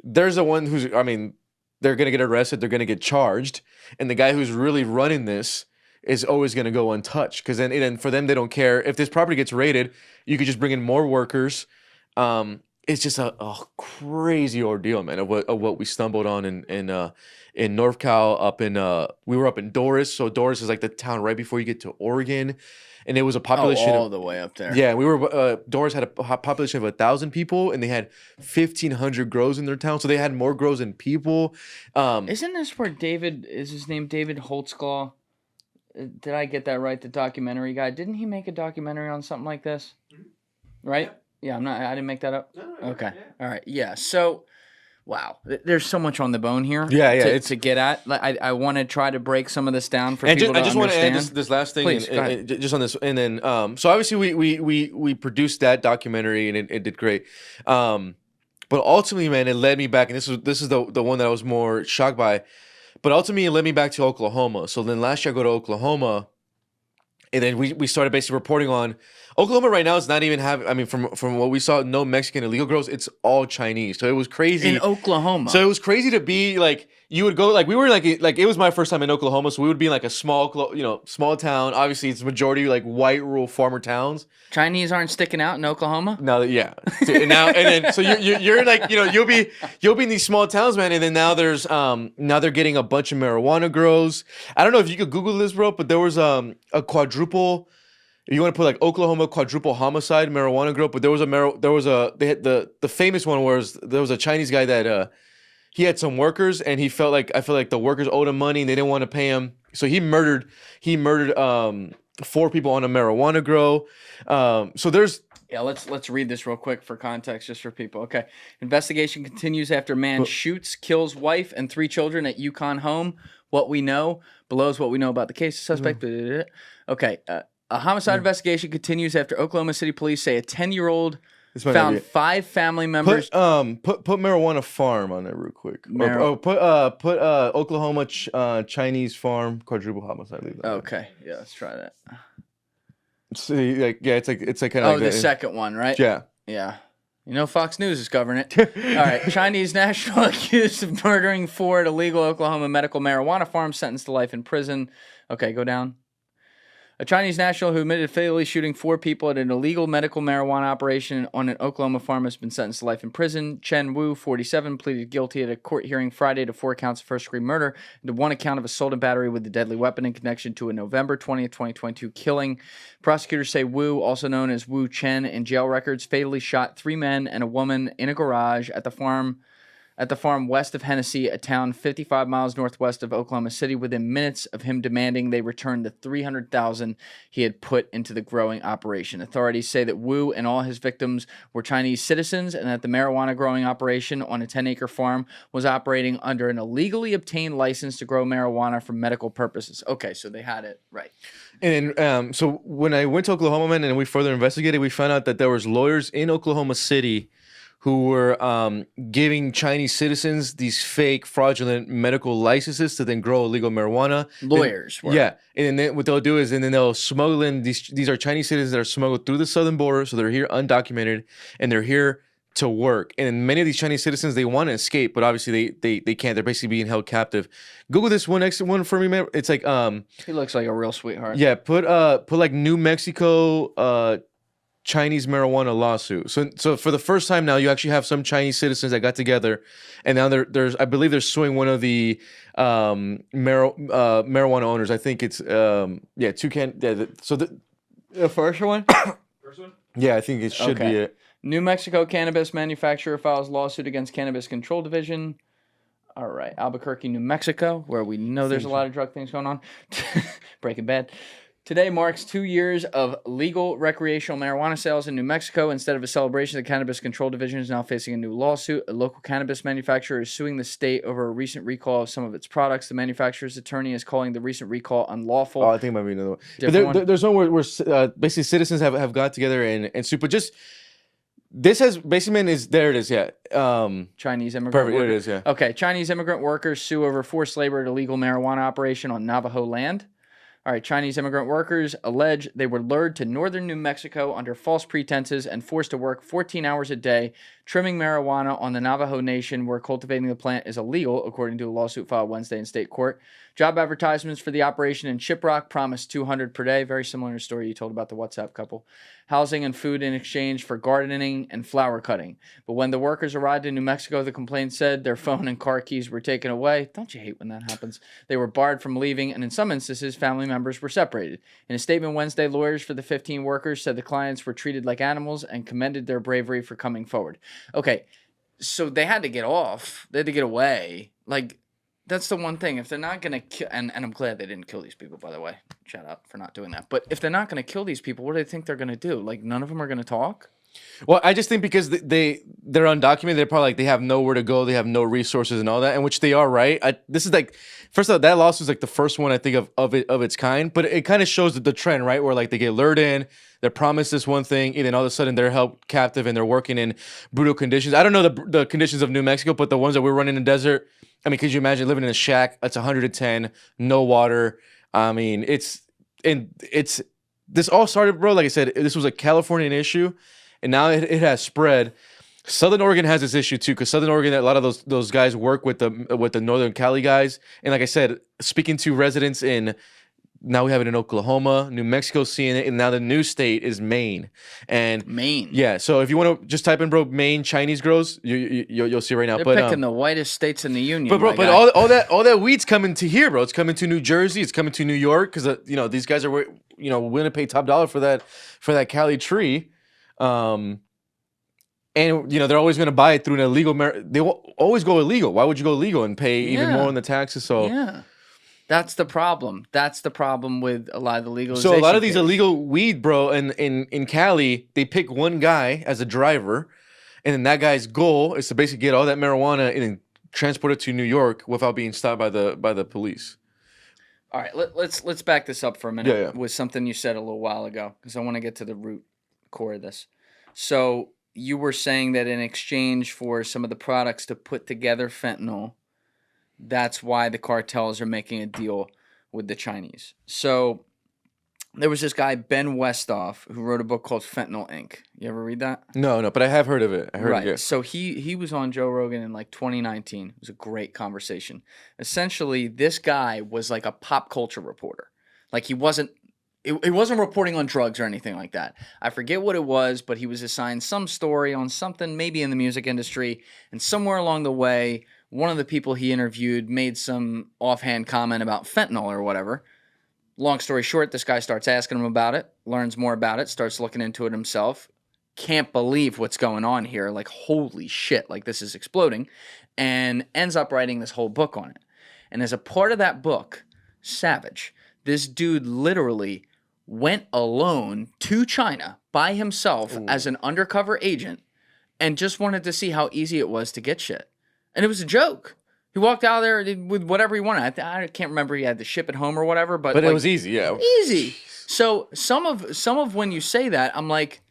there's the one who's, I mean, they're going to get arrested, they're going to get charged, and the guy who's really running this is always going to go untouched, because then for them, they don't care. If this property gets raided, you could just bring in more workers. It's just a crazy ordeal, man, of what we stumbled on in North Cal. We were up in Dorey. So Dorey is like the town right before you get to Oregon, and it was a population all the way up there. Yeah, we were. Dorey had a population of 1,000 people, and they had 1,500 grows in their town. So they had more grows than people. Isn't this where is his name David Holtzclaw? Did I get that right? The documentary guy. Didn't he make a documentary on something like this? Right. Yeah. Yeah, I didn't make that up? No. Okay. Yeah. All right. Yeah. So, wow. There's so much on the bone here to get at. Like, I want to try to break some of this down for people to understand. I just want to add this last thing. Please, and just on this. And then, so obviously we produced that documentary, and it did great. But ultimately, man, it led me back, and this is the one that I was more shocked by. But ultimately, it led me back to Oklahoma. So then last year I go to Oklahoma, and then we started basically reporting on Oklahoma right now is not even having, I mean, from what we saw, no Mexican illegal grows. It's all Chinese. So it was crazy. In Oklahoma. So it was crazy to be like, you would go, like, we were like it was my first time in Oklahoma. So we would be in like a small town. Obviously, it's majority like white rural farmer towns. Chinese aren't sticking out in Oklahoma? No, yeah. And then so you're like, you'll be in these small towns, man. And then now they're getting a bunch of marijuana grows. I don't know if you could Google this, bro, but there was a quadruple. You want to put like Oklahoma quadruple homicide marijuana grow, but the famous one was there was a Chinese guy that he had some workers, and I feel like the workers owed him money and they didn't want to pay him, so he murdered 4 people on a marijuana grow. So there's let's read this real quick for context, just for people. Okay, investigation continues after man shoots, kills wife and 3 children at Yukon home. What we know below is what we know about the case. Suspect. Okay. A homicide investigation continues after Oklahoma City police say a 10-year-old This might not be Found it. 5 family members. Put marijuana farm on there real quick. Put Oklahoma Chinese farm quadruple homicide. Leave that there. Okay, yeah, let's try that. See, it's like kind of Oh, like the that. second one, right? Yeah. Yeah. You know, Fox News is covering it. All right. Chinese national accused of murdering 4 at a legal Oklahoma medical marijuana farm, sentenced to life in prison. Okay, go down. A Chinese national who admitted fatally shooting 4 people at an illegal medical marijuana operation on an Oklahoma farm has been sentenced to life in prison. Chen Wu, 47, pleaded guilty at a court hearing Friday to 4 counts of first-degree murder and to 1 account of assault and battery with a deadly weapon in connection to a November 20th, 2022 killing. Prosecutors say Wu, also known as Wu Chen in jail records, fatally shot 3 men and a woman in a garage at the farm west of Hennessy, a town 55 miles northwest of Oklahoma City, within minutes of him demanding they return the $300,000 he had put into the growing operation. Authorities say that Wu and all his victims were Chinese citizens and that the marijuana growing operation on a 10-acre farm was operating under an illegally obtained license to grow marijuana for medical purposes. Okay, so they had it right. And so when I went to Oklahoma, man, and we further investigated, we found out that there was lawyers in Oklahoma City who were giving Chinese citizens these fake, fraudulent medical licenses to then grow illegal marijuana. Lawyers were. Yeah, and then what they'll do is, and then they'll smuggle in these are Chinese citizens that are smuggled through the southern border, so they're here undocumented, and they're here to work. And many of these Chinese citizens, they want to escape, but obviously they can't. They're basically being held captive. Google this next one for me, man. It's like he looks like a real sweetheart. Yeah, put like New Mexico Chinese marijuana lawsuit. So for the first time now, you actually have some Chinese citizens that got together, and now there's I believe they're suing one of the marijuana owners. I think it's Toucan. Yeah, so The first one? Yeah, I think it should be it. New Mexico cannabis manufacturer files lawsuit against Cannabis Control Division. All right. Albuquerque, New Mexico, where we know there's a lot of drug things going on. Breaking Bad. Today marks 2 years of legal recreational marijuana sales in New Mexico. Instead of a celebration, the Cannabis Control Division is now facing a new lawsuit. A local cannabis manufacturer is suing the state over a recent recall of some of its products. The manufacturer's attorney is calling the recent recall unlawful. Oh, I think it might be another one. But there's one where basically citizens have got together and super just. This has basically there it is, yeah. Chinese immigrant Perfect, workers. it is, yeah. Okay, Chinese immigrant workers sue over forced labor at a legal marijuana operation on Navajo land. All right, Chinese immigrant workers allege they were lured to northern New Mexico under false pretenses and forced to work 14 hours a day, trimming marijuana on the Navajo Nation where cultivating the plant is illegal, according to a lawsuit filed Wednesday in state court. Job advertisements for the operation in Shiprock promised $200 per day, very similar to the story you told about the WhatsApp couple. Housing and food in exchange for gardening and flower cutting. But when the workers arrived in New Mexico, the complaint said their phone and car keys were taken away. Don't you hate when that happens? They were barred from leaving, and in some instances, family members were separated. In a statement Wednesday, lawyers for the 15 workers said the clients were treated like animals and commended their bravery for coming forward. Okay, so they had to get off. They had to get away. Like, that's the one thing. If they're not going to kill, and I'm glad they didn't kill these people, by the way. Shout out for not doing that. But if they're not going to kill these people, what do they think they're going to do? Like, none of them are going to talk? Well, I just think because they're undocumented, they're probably like they have nowhere to go, they have no resources and all that, and which they are, right? This is like, first of all, that lawsuit is like the first one I think of its kind, but it kind of shows the trend, right? Where like they get lured in, they're promised this one thing, and then all of a sudden they're held captive and they're working in brutal conditions. I don't know the conditions of New Mexico, but the ones that we're running in the desert. I mean, could you imagine living in a shack? It's 110, no water. I mean, this all started, bro. Like I said, this was a Californian issue, and now it has spread. Southern Oregon has this issue too, because Southern Oregon, a lot of those guys work with the Northern Cali guys, and like I said, speaking to residents in. Now we have it in Oklahoma, New Mexico seeing it, and now the new state is Maine. And Maine. Yeah, so if you want to just type in, bro, Maine Chinese grows, you'll see right now. They're picking the whitest states in the union. But bro, all that weed's coming to here, bro. It's coming to New Jersey. It's coming to New York because these guys are willing to pay top dollar for that Cali tree. And they're always going to buy it through an illegal. They will always go illegal. Why would you go illegal and pay even more on the taxes? So yeah. That's the problem. That's the problem with a lot of the legalization. So a lot of these illegal weed, bro, in Cali, they pick one guy as a driver, and then that guy's goal is to basically get all that marijuana and then transport it to New York without being stopped by the police. All right, let's back this up for a minute with something you said a little while ago, because I want to get to the root core of this. So you were saying that in exchange for some of the products to put together fentanyl, that's why the cartels are making a deal with the Chinese. So there was this guy, Ben Westoff, who wrote a book called Fentanyl Inc. You ever read that? No, but I have heard of it. I heard Right. it. Yeah. So he was on Joe Rogan in like 2019. It was a great conversation. Essentially, this guy was like a pop culture reporter. Like he wasn't reporting on drugs or anything like that. I forget what it was, but he was assigned some story on something maybe in the music industry, and somewhere along the way, one of the people he interviewed made some offhand comment about fentanyl or whatever. Long story short, this guy starts asking him about it, learns more about it, starts looking into it himself. Can't believe what's going on here. Like, holy shit, like this is exploding. And ends up writing this whole book on it. And as a part of that book, Savage, this dude literally went alone to China by himself as an undercover agent and just wanted to see how easy it was to get shit. And it was a joke. He walked out there with whatever he wanted. I can't remember he had to ship it home or whatever, but But like, it was easy, yeah. easy. So some of when you say that, I'm like,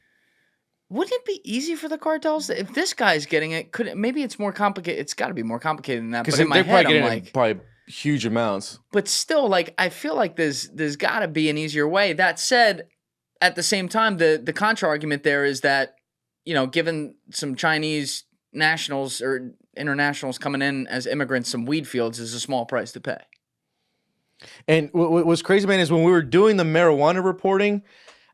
wouldn't it be easy for the cartels if this guy's getting it? Maybe it's more complicated? It's got to be more complicated than that. But in my head, I'm like, probably huge amounts. but still, like I feel like there's got to be an easier way. That said, at the same time, the contra argument there is that, you know, given some Chinese nationals or internationals coming in as immigrants, some weed fields is a small price to pay. And what was crazy, man, is when we were doing the marijuana reporting,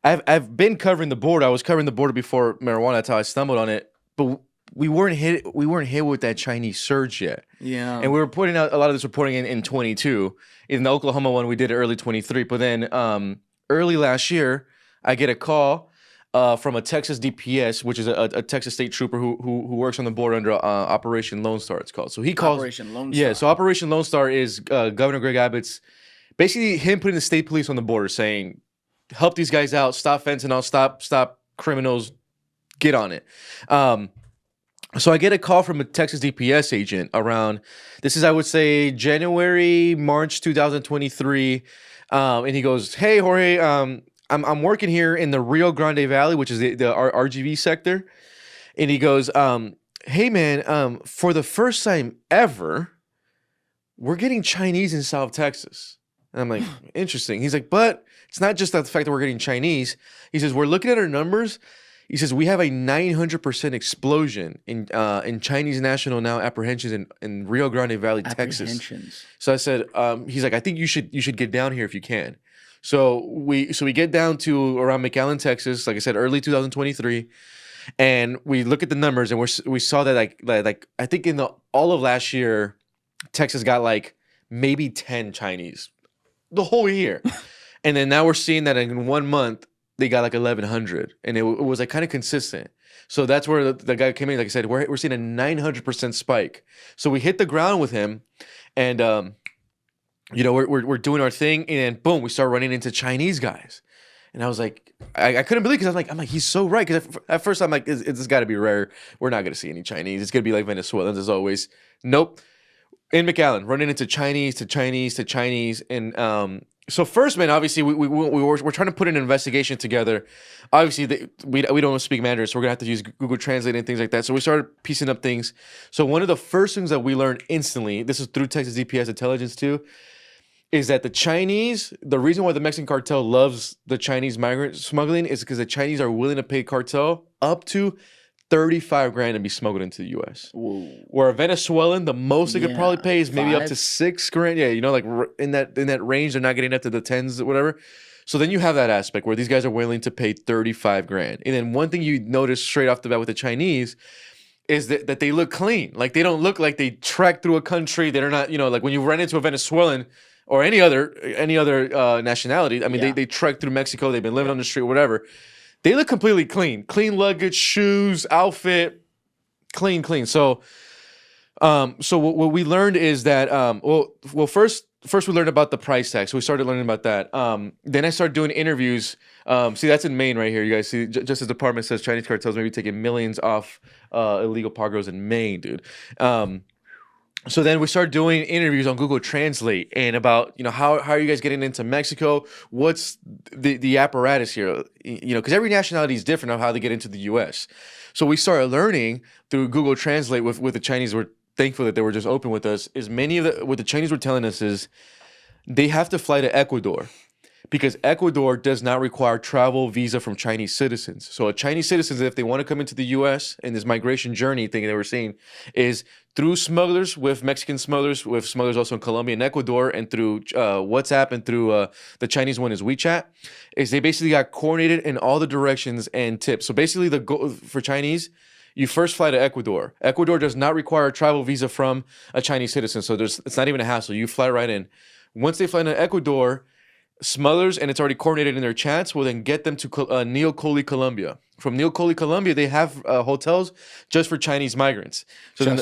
I've been covering the border. I was covering the border before marijuana. That's how I stumbled on it. But we weren't hit with that Chinese surge yet. Yeah. And we were putting out a lot of this reporting in 22. In the Oklahoma one, we did it early 23. But then early last year, I get a call from a Texas DPS, which is a Texas state trooper who works on the border under Operation Lone Star, it's called. So he calls Operation Lone Star. Yeah, so Operation Lone Star is Governor Greg Abbott's basically him putting the state police on the border, saying, help these guys out, stop fentanyl, stop criminals, get on it. So I get a call from a Texas DPS agent around, this is, I would say, January, March 2023. And he goes, hey, Jorge, I'm working here in the Rio Grande Valley, which is the RGV sector. And he goes, hey, man, for the first time ever, we're getting Chinese in South Texas. And I'm like, interesting. He's like, but it's not just the fact that we're getting Chinese. He says, we're looking at our numbers. He says, we have a 900% explosion in Chinese national now apprehensions in Rio Grande Valley, Texas. So I said, he's like, I think you should get down here if you can. So we get down to around McAllen, Texas, like I said, early 2023, and we look at the numbers, and we saw that like I think in all of last year, Texas got like maybe 10 Chinese the whole year, and then now we're seeing that in 1 month they got like 1,100, and it was like kind of consistent. So that's where the guy came in. Like I said, we're seeing a 900% spike. So we hit the ground with him, and you know, we're doing our thing, and boom, we start running into Chinese guys. And I was like, I couldn't believe it, because I'm like, he's so right. Because at first I'm like, it's got to be rare. We're not going to see any Chinese. It's going to be like Venezuelans as always. Nope. In McAllen, running into Chinese. And so first, man, obviously we're trying to put an investigation together. Obviously, we don't speak Mandarin, so we're gonna have to use Google Translate and things like that. So we started piecing up things. So one of the first things that we learned instantly, this is through Texas DPS intelligence too, is that the Chinese, the reason why the Mexican cartel loves the Chinese migrant smuggling is because the Chinese are willing to pay cartel up to 35 grand to be smuggled into the U.S. Whoa. Where a Venezuelan, the most they could probably pay is maybe up to 6 grand. Yeah, you know, like in that range, they're not getting up to the tens or whatever. So then you have that aspect where these guys are willing to pay 35 grand. And then one thing you notice straight off the bat with the Chinese is that they look clean. Like they don't look like they trekked through a country. They're not, you know, like when you run into a Venezuelan or any other nationality. I mean, they trek through Mexico. They've been living on the street, whatever. They look completely clean. Clean luggage, shoes, outfit, clean. So, what we learned is that, first we learned about the price tag. So we started learning about that. Then I started doing interviews. See, that's in Maine right here. You guys see, Justice Department says Chinese cartels may be taking millions off illegal cargoes in Maine, dude. So then we started doing interviews on Google Translate and about, how are you guys getting into Mexico? What's the apparatus here? Because every nationality is different of how they get into the U.S. So we started learning through Google Translate with the Chinese. We're thankful that they were just open with us. Is many of what the Chinese were telling us is they have to fly to Ecuador, because Ecuador does not require travel visa from Chinese citizens. So a Chinese citizens, if they want to come into the U.S. in this migration journey thing that we're seeing, is through smugglers, with Mexican smugglers, with smugglers also in Colombia and Ecuador, and through WhatsApp, and through the Chinese one is WeChat, is they basically got coordinated in all the directions and tips. So basically the goal for Chinese, you first fly to Ecuador. Ecuador does not require a travel visa from a Chinese citizen. So it's not even a hassle. You fly right in. Once they fly into Ecuador, smugglers, and it's already coordinated in their chats, will then get them to Neocoli, Colombia. From Neocoli, Colombia, they have hotels just for Chinese migrants. So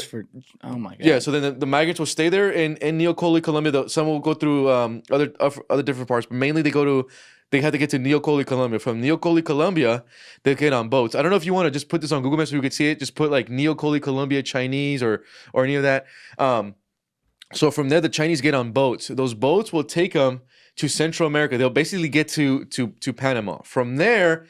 oh my god. yeah, so then the migrants will stay there in Neocoli, Colombia. Some will go through other different parts, but mainly they have to get to Neocoli, Colombia. From Neocoli, Colombia, they get on boats. I don't know if you want to just put this on Google Maps so you could see it. Just put like Neocoli, Colombia, Chinese, or any of that. So from there, the Chinese get on boats. Those boats will take them to Central America. They'll basically get to Panama. From there,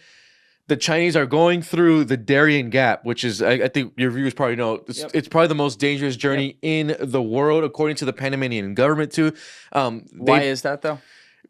the Chinese are going through the Darien Gap, which is, I think your viewers probably know, it's probably the most dangerous journey in the world, according to the Panamanian government too. Why is that though?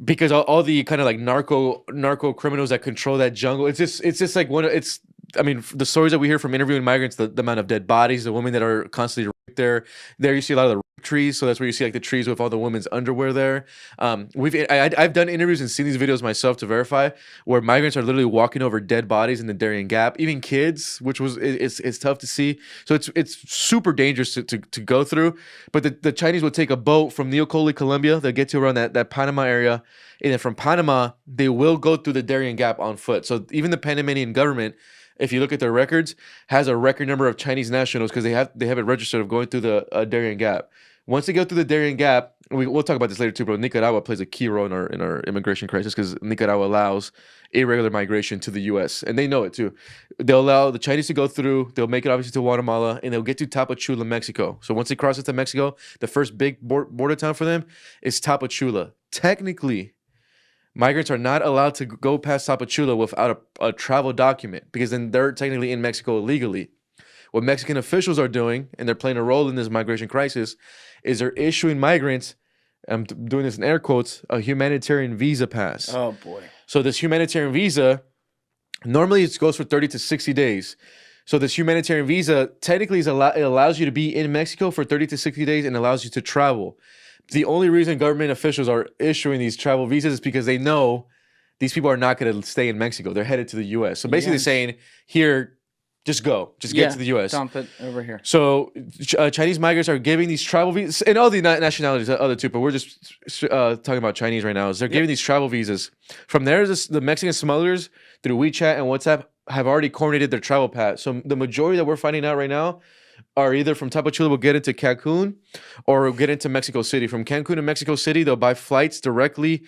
Because all the kind of like narco criminals that control that jungle. It's just like the stories that we hear from interviewing migrants, the amount of dead bodies, the women that are constantly raped there. There you see a lot of the trees, so that's where you see like the trees with all the women's underwear there. I've done interviews and seen these videos myself to verify where migrants are literally walking over dead bodies in the Darien Gap, even kids, which it's tough to see. So it's super dangerous to go through. But the Chinese will take a boat from Neocoli, Colombia. They'll get to around that Panama area, and then from Panama they will go through the Darien Gap on foot. So even the Panamanian government, if you look at their records, has a record number of Chinese nationals because they have it registered of going through the Darien Gap. Once they go through the Darien Gap, we'll talk about this later too, bro. Nicaragua plays a key role in our immigration crisis because Nicaragua allows irregular migration to the U.S. and they know it too. They'll allow the Chinese to go through. They'll make it obviously to Guatemala, and they'll get to Tapachula, Mexico. So once they cross into Mexico, the first big border town for them is Tapachula. Technically, migrants are not allowed to go past Tapachula without a travel document because then they're technically in Mexico illegally. What Mexican officials are doing, and they're playing a role in this migration crisis, is they're issuing migrants, I'm doing this in air quotes, a humanitarian visa pass. Oh boy. So this humanitarian visa, normally it goes for 30 to 60 days. So this humanitarian visa technically it allows you to be in Mexico for 30 to 60 days and allows you to travel. The only reason government officials are issuing these travel visas is because they know these people are not going to stay in Mexico. They're headed to the U.S. So basically saying, here, just go. Just get to the U.S. Dump it over here. So Chinese migrants are giving these travel visas, and all the nationalities, other too, but we're just talking about Chinese right now. Is they're giving these travel visas. From there, the Mexican smugglers through WeChat and WhatsApp have already coordinated their travel path. So the majority that we're finding out right now are either from Tapachula will get into Cancun or get into Mexico City. From Cancun to Mexico City, they'll buy flights directly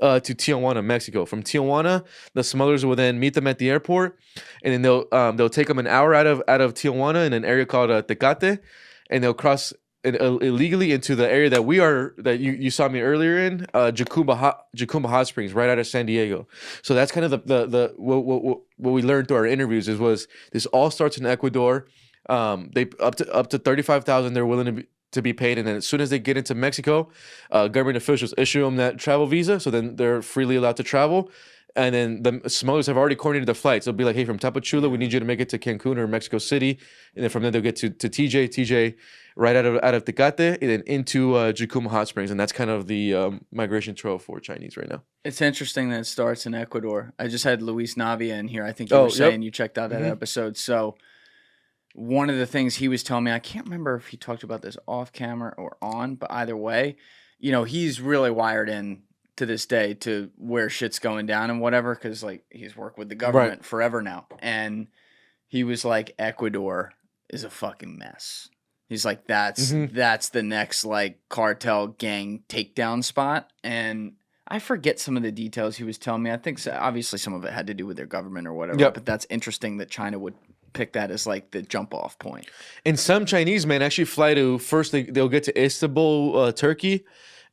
to Tijuana, Mexico. From Tijuana, the smugglers will then meet them at the airport, and then they'll take them an hour out of Tijuana in an area called Tecate, and they'll cross illegally into the area that you saw me earlier in, Jacumba Hot Springs, right out of San Diego. So that's kind of the what we learned through our interviews was this all starts in Ecuador. They up to 35,000 they're willing to be paid, and then as soon as they get into Mexico, government officials issue them that travel visa, so then they're freely allowed to travel. And then the smugglers have already coordinated the flights. They'll be like, hey, from Tapachula, we need you to make it to Cancun or Mexico City, and then from there they'll get to TJ right out of Tecate, and then into Jacumba Hot Springs, and that's kind of the migration trail for Chinese right now. It's interesting that it starts in Ecuador. I just had Luis Navia in here. I think you were saying you checked out that episode. So one of the things he was telling me, I can't remember if he talked about this off camera or on, but either way, he's really wired in to this day to where shit's going down and whatever, because like he's worked with the government forever now. And he was like, Ecuador is a fucking mess. He's like, that's the next like cartel gang takedown spot. And I forget some of the details he was telling me. I think obviously some of it had to do with their government or whatever, but that's interesting that China would pick that as like the jump off point. And some Chinese men actually fly to first. They'll get to Istanbul, Turkey,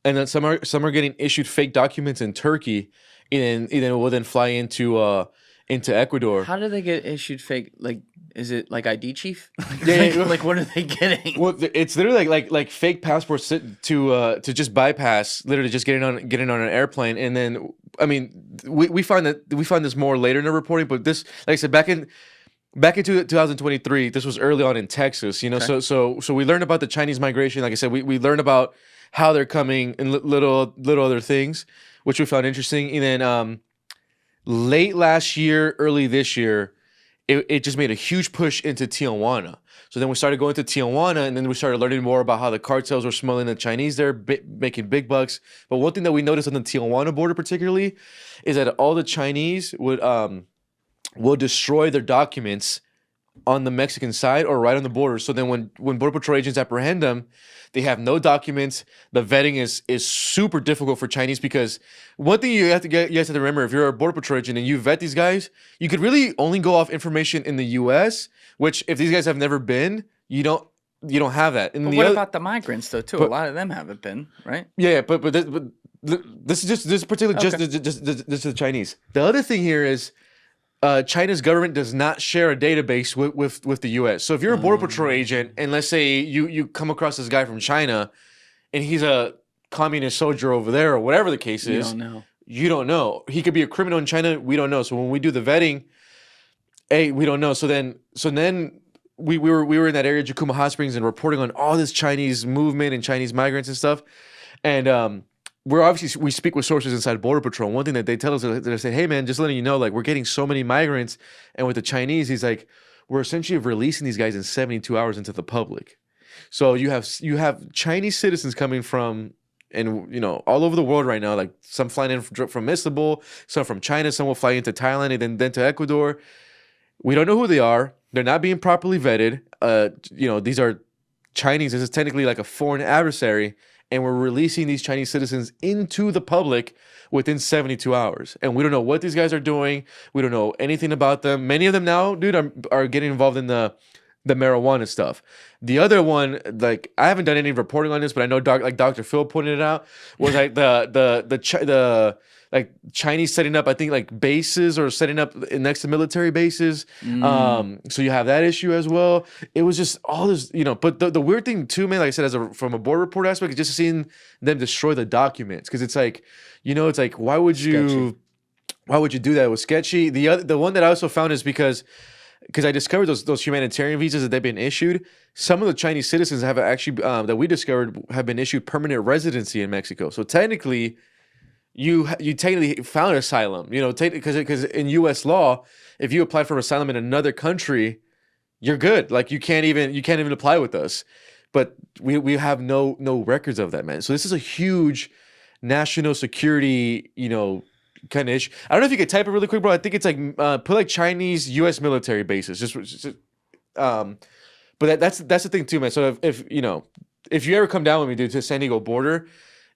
and then some are getting issued fake documents in Turkey, and then will then fly into Ecuador. How do they get issued fake? Like, is it like ID chief? Yeah, like what are they getting? Well, it's literally like fake passports to just bypass, literally just getting on an airplane, and then I mean we find this more later in the reporting, but this, like I said, back in 2023, this was early on in Texas, you know. Okay. So we learned about the Chinese migration. Like I said, we learned about how they're coming and little other things, which we found interesting. And then late last year, early this year, it just made a huge push into Tijuana. So then we started going to Tijuana, and then we started learning more about how the cartels were smuggling the Chinese there, making big bucks. But one thing that we noticed on the Tijuana border particularly is that all the Chinese will destroy their documents on the Mexican side or right on the border. So then when Border Patrol agents apprehend them, they have no documents. The vetting is super difficult for Chinese, because one thing you guys have to remember, if you're a Border Patrol agent and you vet these guys, you could really only go off information in the US, which if these guys have never been, you don't have that. But what about the migrants though too? A lot of them haven't been, right? Yeah, but this is particularly just the Chinese. The other thing here is China's government does not share a database with the U.S. So if you're a Border Patrol agent, and let's say you come across this guy from China, and he's a communist soldier over there, or whatever the case is, you don't know. He could be a criminal in China. We don't know. So when we do the vetting, we don't know. So then we were in that area, Jacuma Hot Springs, and reporting on all this Chinese movement and Chinese migrants and stuff, and we speak with sources inside Border Patrol. One thing that they tell us, they say, "Hey man, just letting you know, like we're getting so many migrants, and with the Chinese, he's like, we're essentially releasing these guys in 72 hours into the public. So you have Chinese citizens coming from, and all over the world right now. Like some flying in from Istanbul, some from China, some will fly into Thailand and then to Ecuador. We don't know who they are. They're not being properly vetted. These are Chinese. This is technically like a foreign adversary." And we're releasing these Chinese citizens into the public within 72 hours. And we don't know what these guys are doing. We don't know anything about them. Many of them now, dude, are getting involved in the marijuana stuff. The other one, like, I haven't done any reporting on this, but I know Dr. Phil pointed it out, was like the Chinese setting up, I think, like bases or setting up next to military bases. So you have that issue as well. It was just all this, but the weird thing too, man, like I said, from a border report aspect, is just seeing them destroy the documents. Cause it's like, it's like, why would you do that? It was sketchy. The one that I also found is because I discovered those humanitarian visas that they've been issued. Some of the Chinese citizens have actually, that we discovered, have been issued permanent residency in Mexico. So technically, you technically found asylum, because in U.S. law, if you apply for asylum in another country, you're good. Like you can't even apply with us. But we have no records of that, man. So this is a huge national security, kind of issue. I don't know if you could type it really quick, bro. I think it's like put like Chinese U.S. military bases. But that's the thing too, man. So if you ever come down with me, dude, to San Diego border,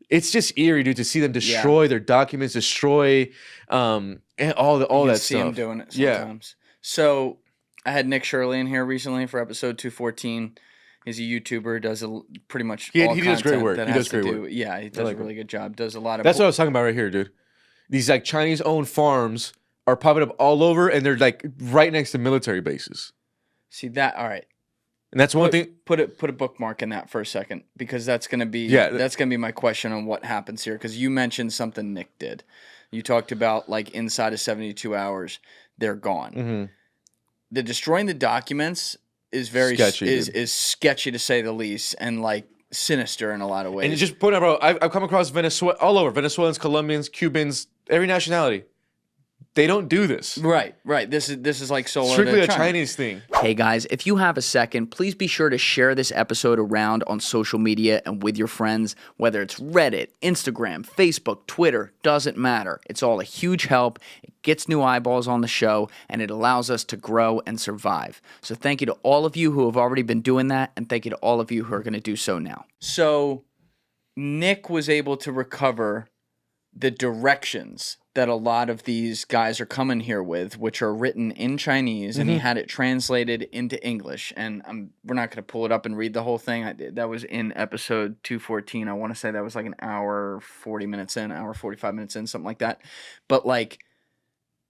it's just eerie, dude, to see them destroy their documents, destroy and all that see stuff. Them doing it sometimes. Yeah. So I had Nick Shirley in here recently for episode 214. He's a YouTuber, does pretty much all he does great work. He does great work. Yeah, he does a really good job. Does a lot of. That's what I was talking about right here, dude. These like Chinese-owned farms are popping up all over, and they're like right next to military bases. See that? All right. And that's one thing. Put a bookmark in that for a second, because that's gonna be my question on what happens here. Because you mentioned something Nick did. You talked about like inside of 72 hours, they're gone. Mm-hmm. The destroying the documents is very sketchy, is sketchy to say the least, and like sinister in a lot of ways. And just point out, bro, I've come across all over Venezuelans, Colombians, Cubans, every nationality. They don't do this. Right. This is like solo. Strictly a Chinese thing. Hey guys, if you have a second, please be sure to share this episode around on social media and with your friends, whether it's Reddit, Instagram, Facebook, Twitter, doesn't matter. It's all a huge help. It gets new eyeballs on the show, and it allows us to grow and survive. So thank you to all of you who have already been doing that, and thank you to all of you who are going to do so now. So Nick was able to recover the directions that a lot of these guys are coming here with, which are written in Chinese, and he had it translated into English. And we're not going to pull it up and read the whole thing. That was in episode 214. I want to say that was like an hour 40 minutes in, hour 45 minutes in, something like that. But like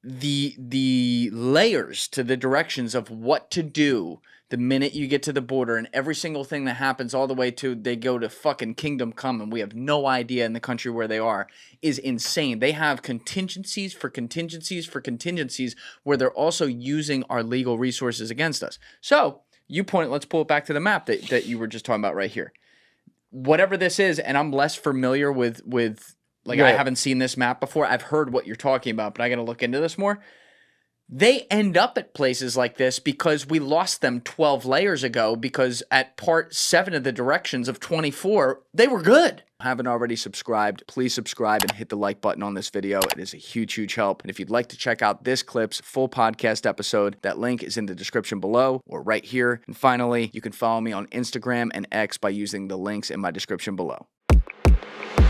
the layers to the directions of what to do the minute you get to the border, and every single thing that happens all the way to they go to fucking Kingdom Come and we have no idea in the country where they are, is insane. They have contingencies for contingencies for contingencies where they're also using our legal resources against us. So let's pull it back to the map that you were just talking about right here. Whatever this is, and I'm less familiar with like, I haven't seen this map before. I've heard what you're talking about, but I got to look into this more. They end up at places like this because we lost them 12 layers ago, because at part 7 of the directions of 24, they were good. Haven't already subscribed, please subscribe and hit the like button on this video. It is a huge, huge help. And if you'd like to check out this clip's full podcast episode, that link is in the description below or right here. And finally, you can follow me on Instagram and X by using the links in my description below.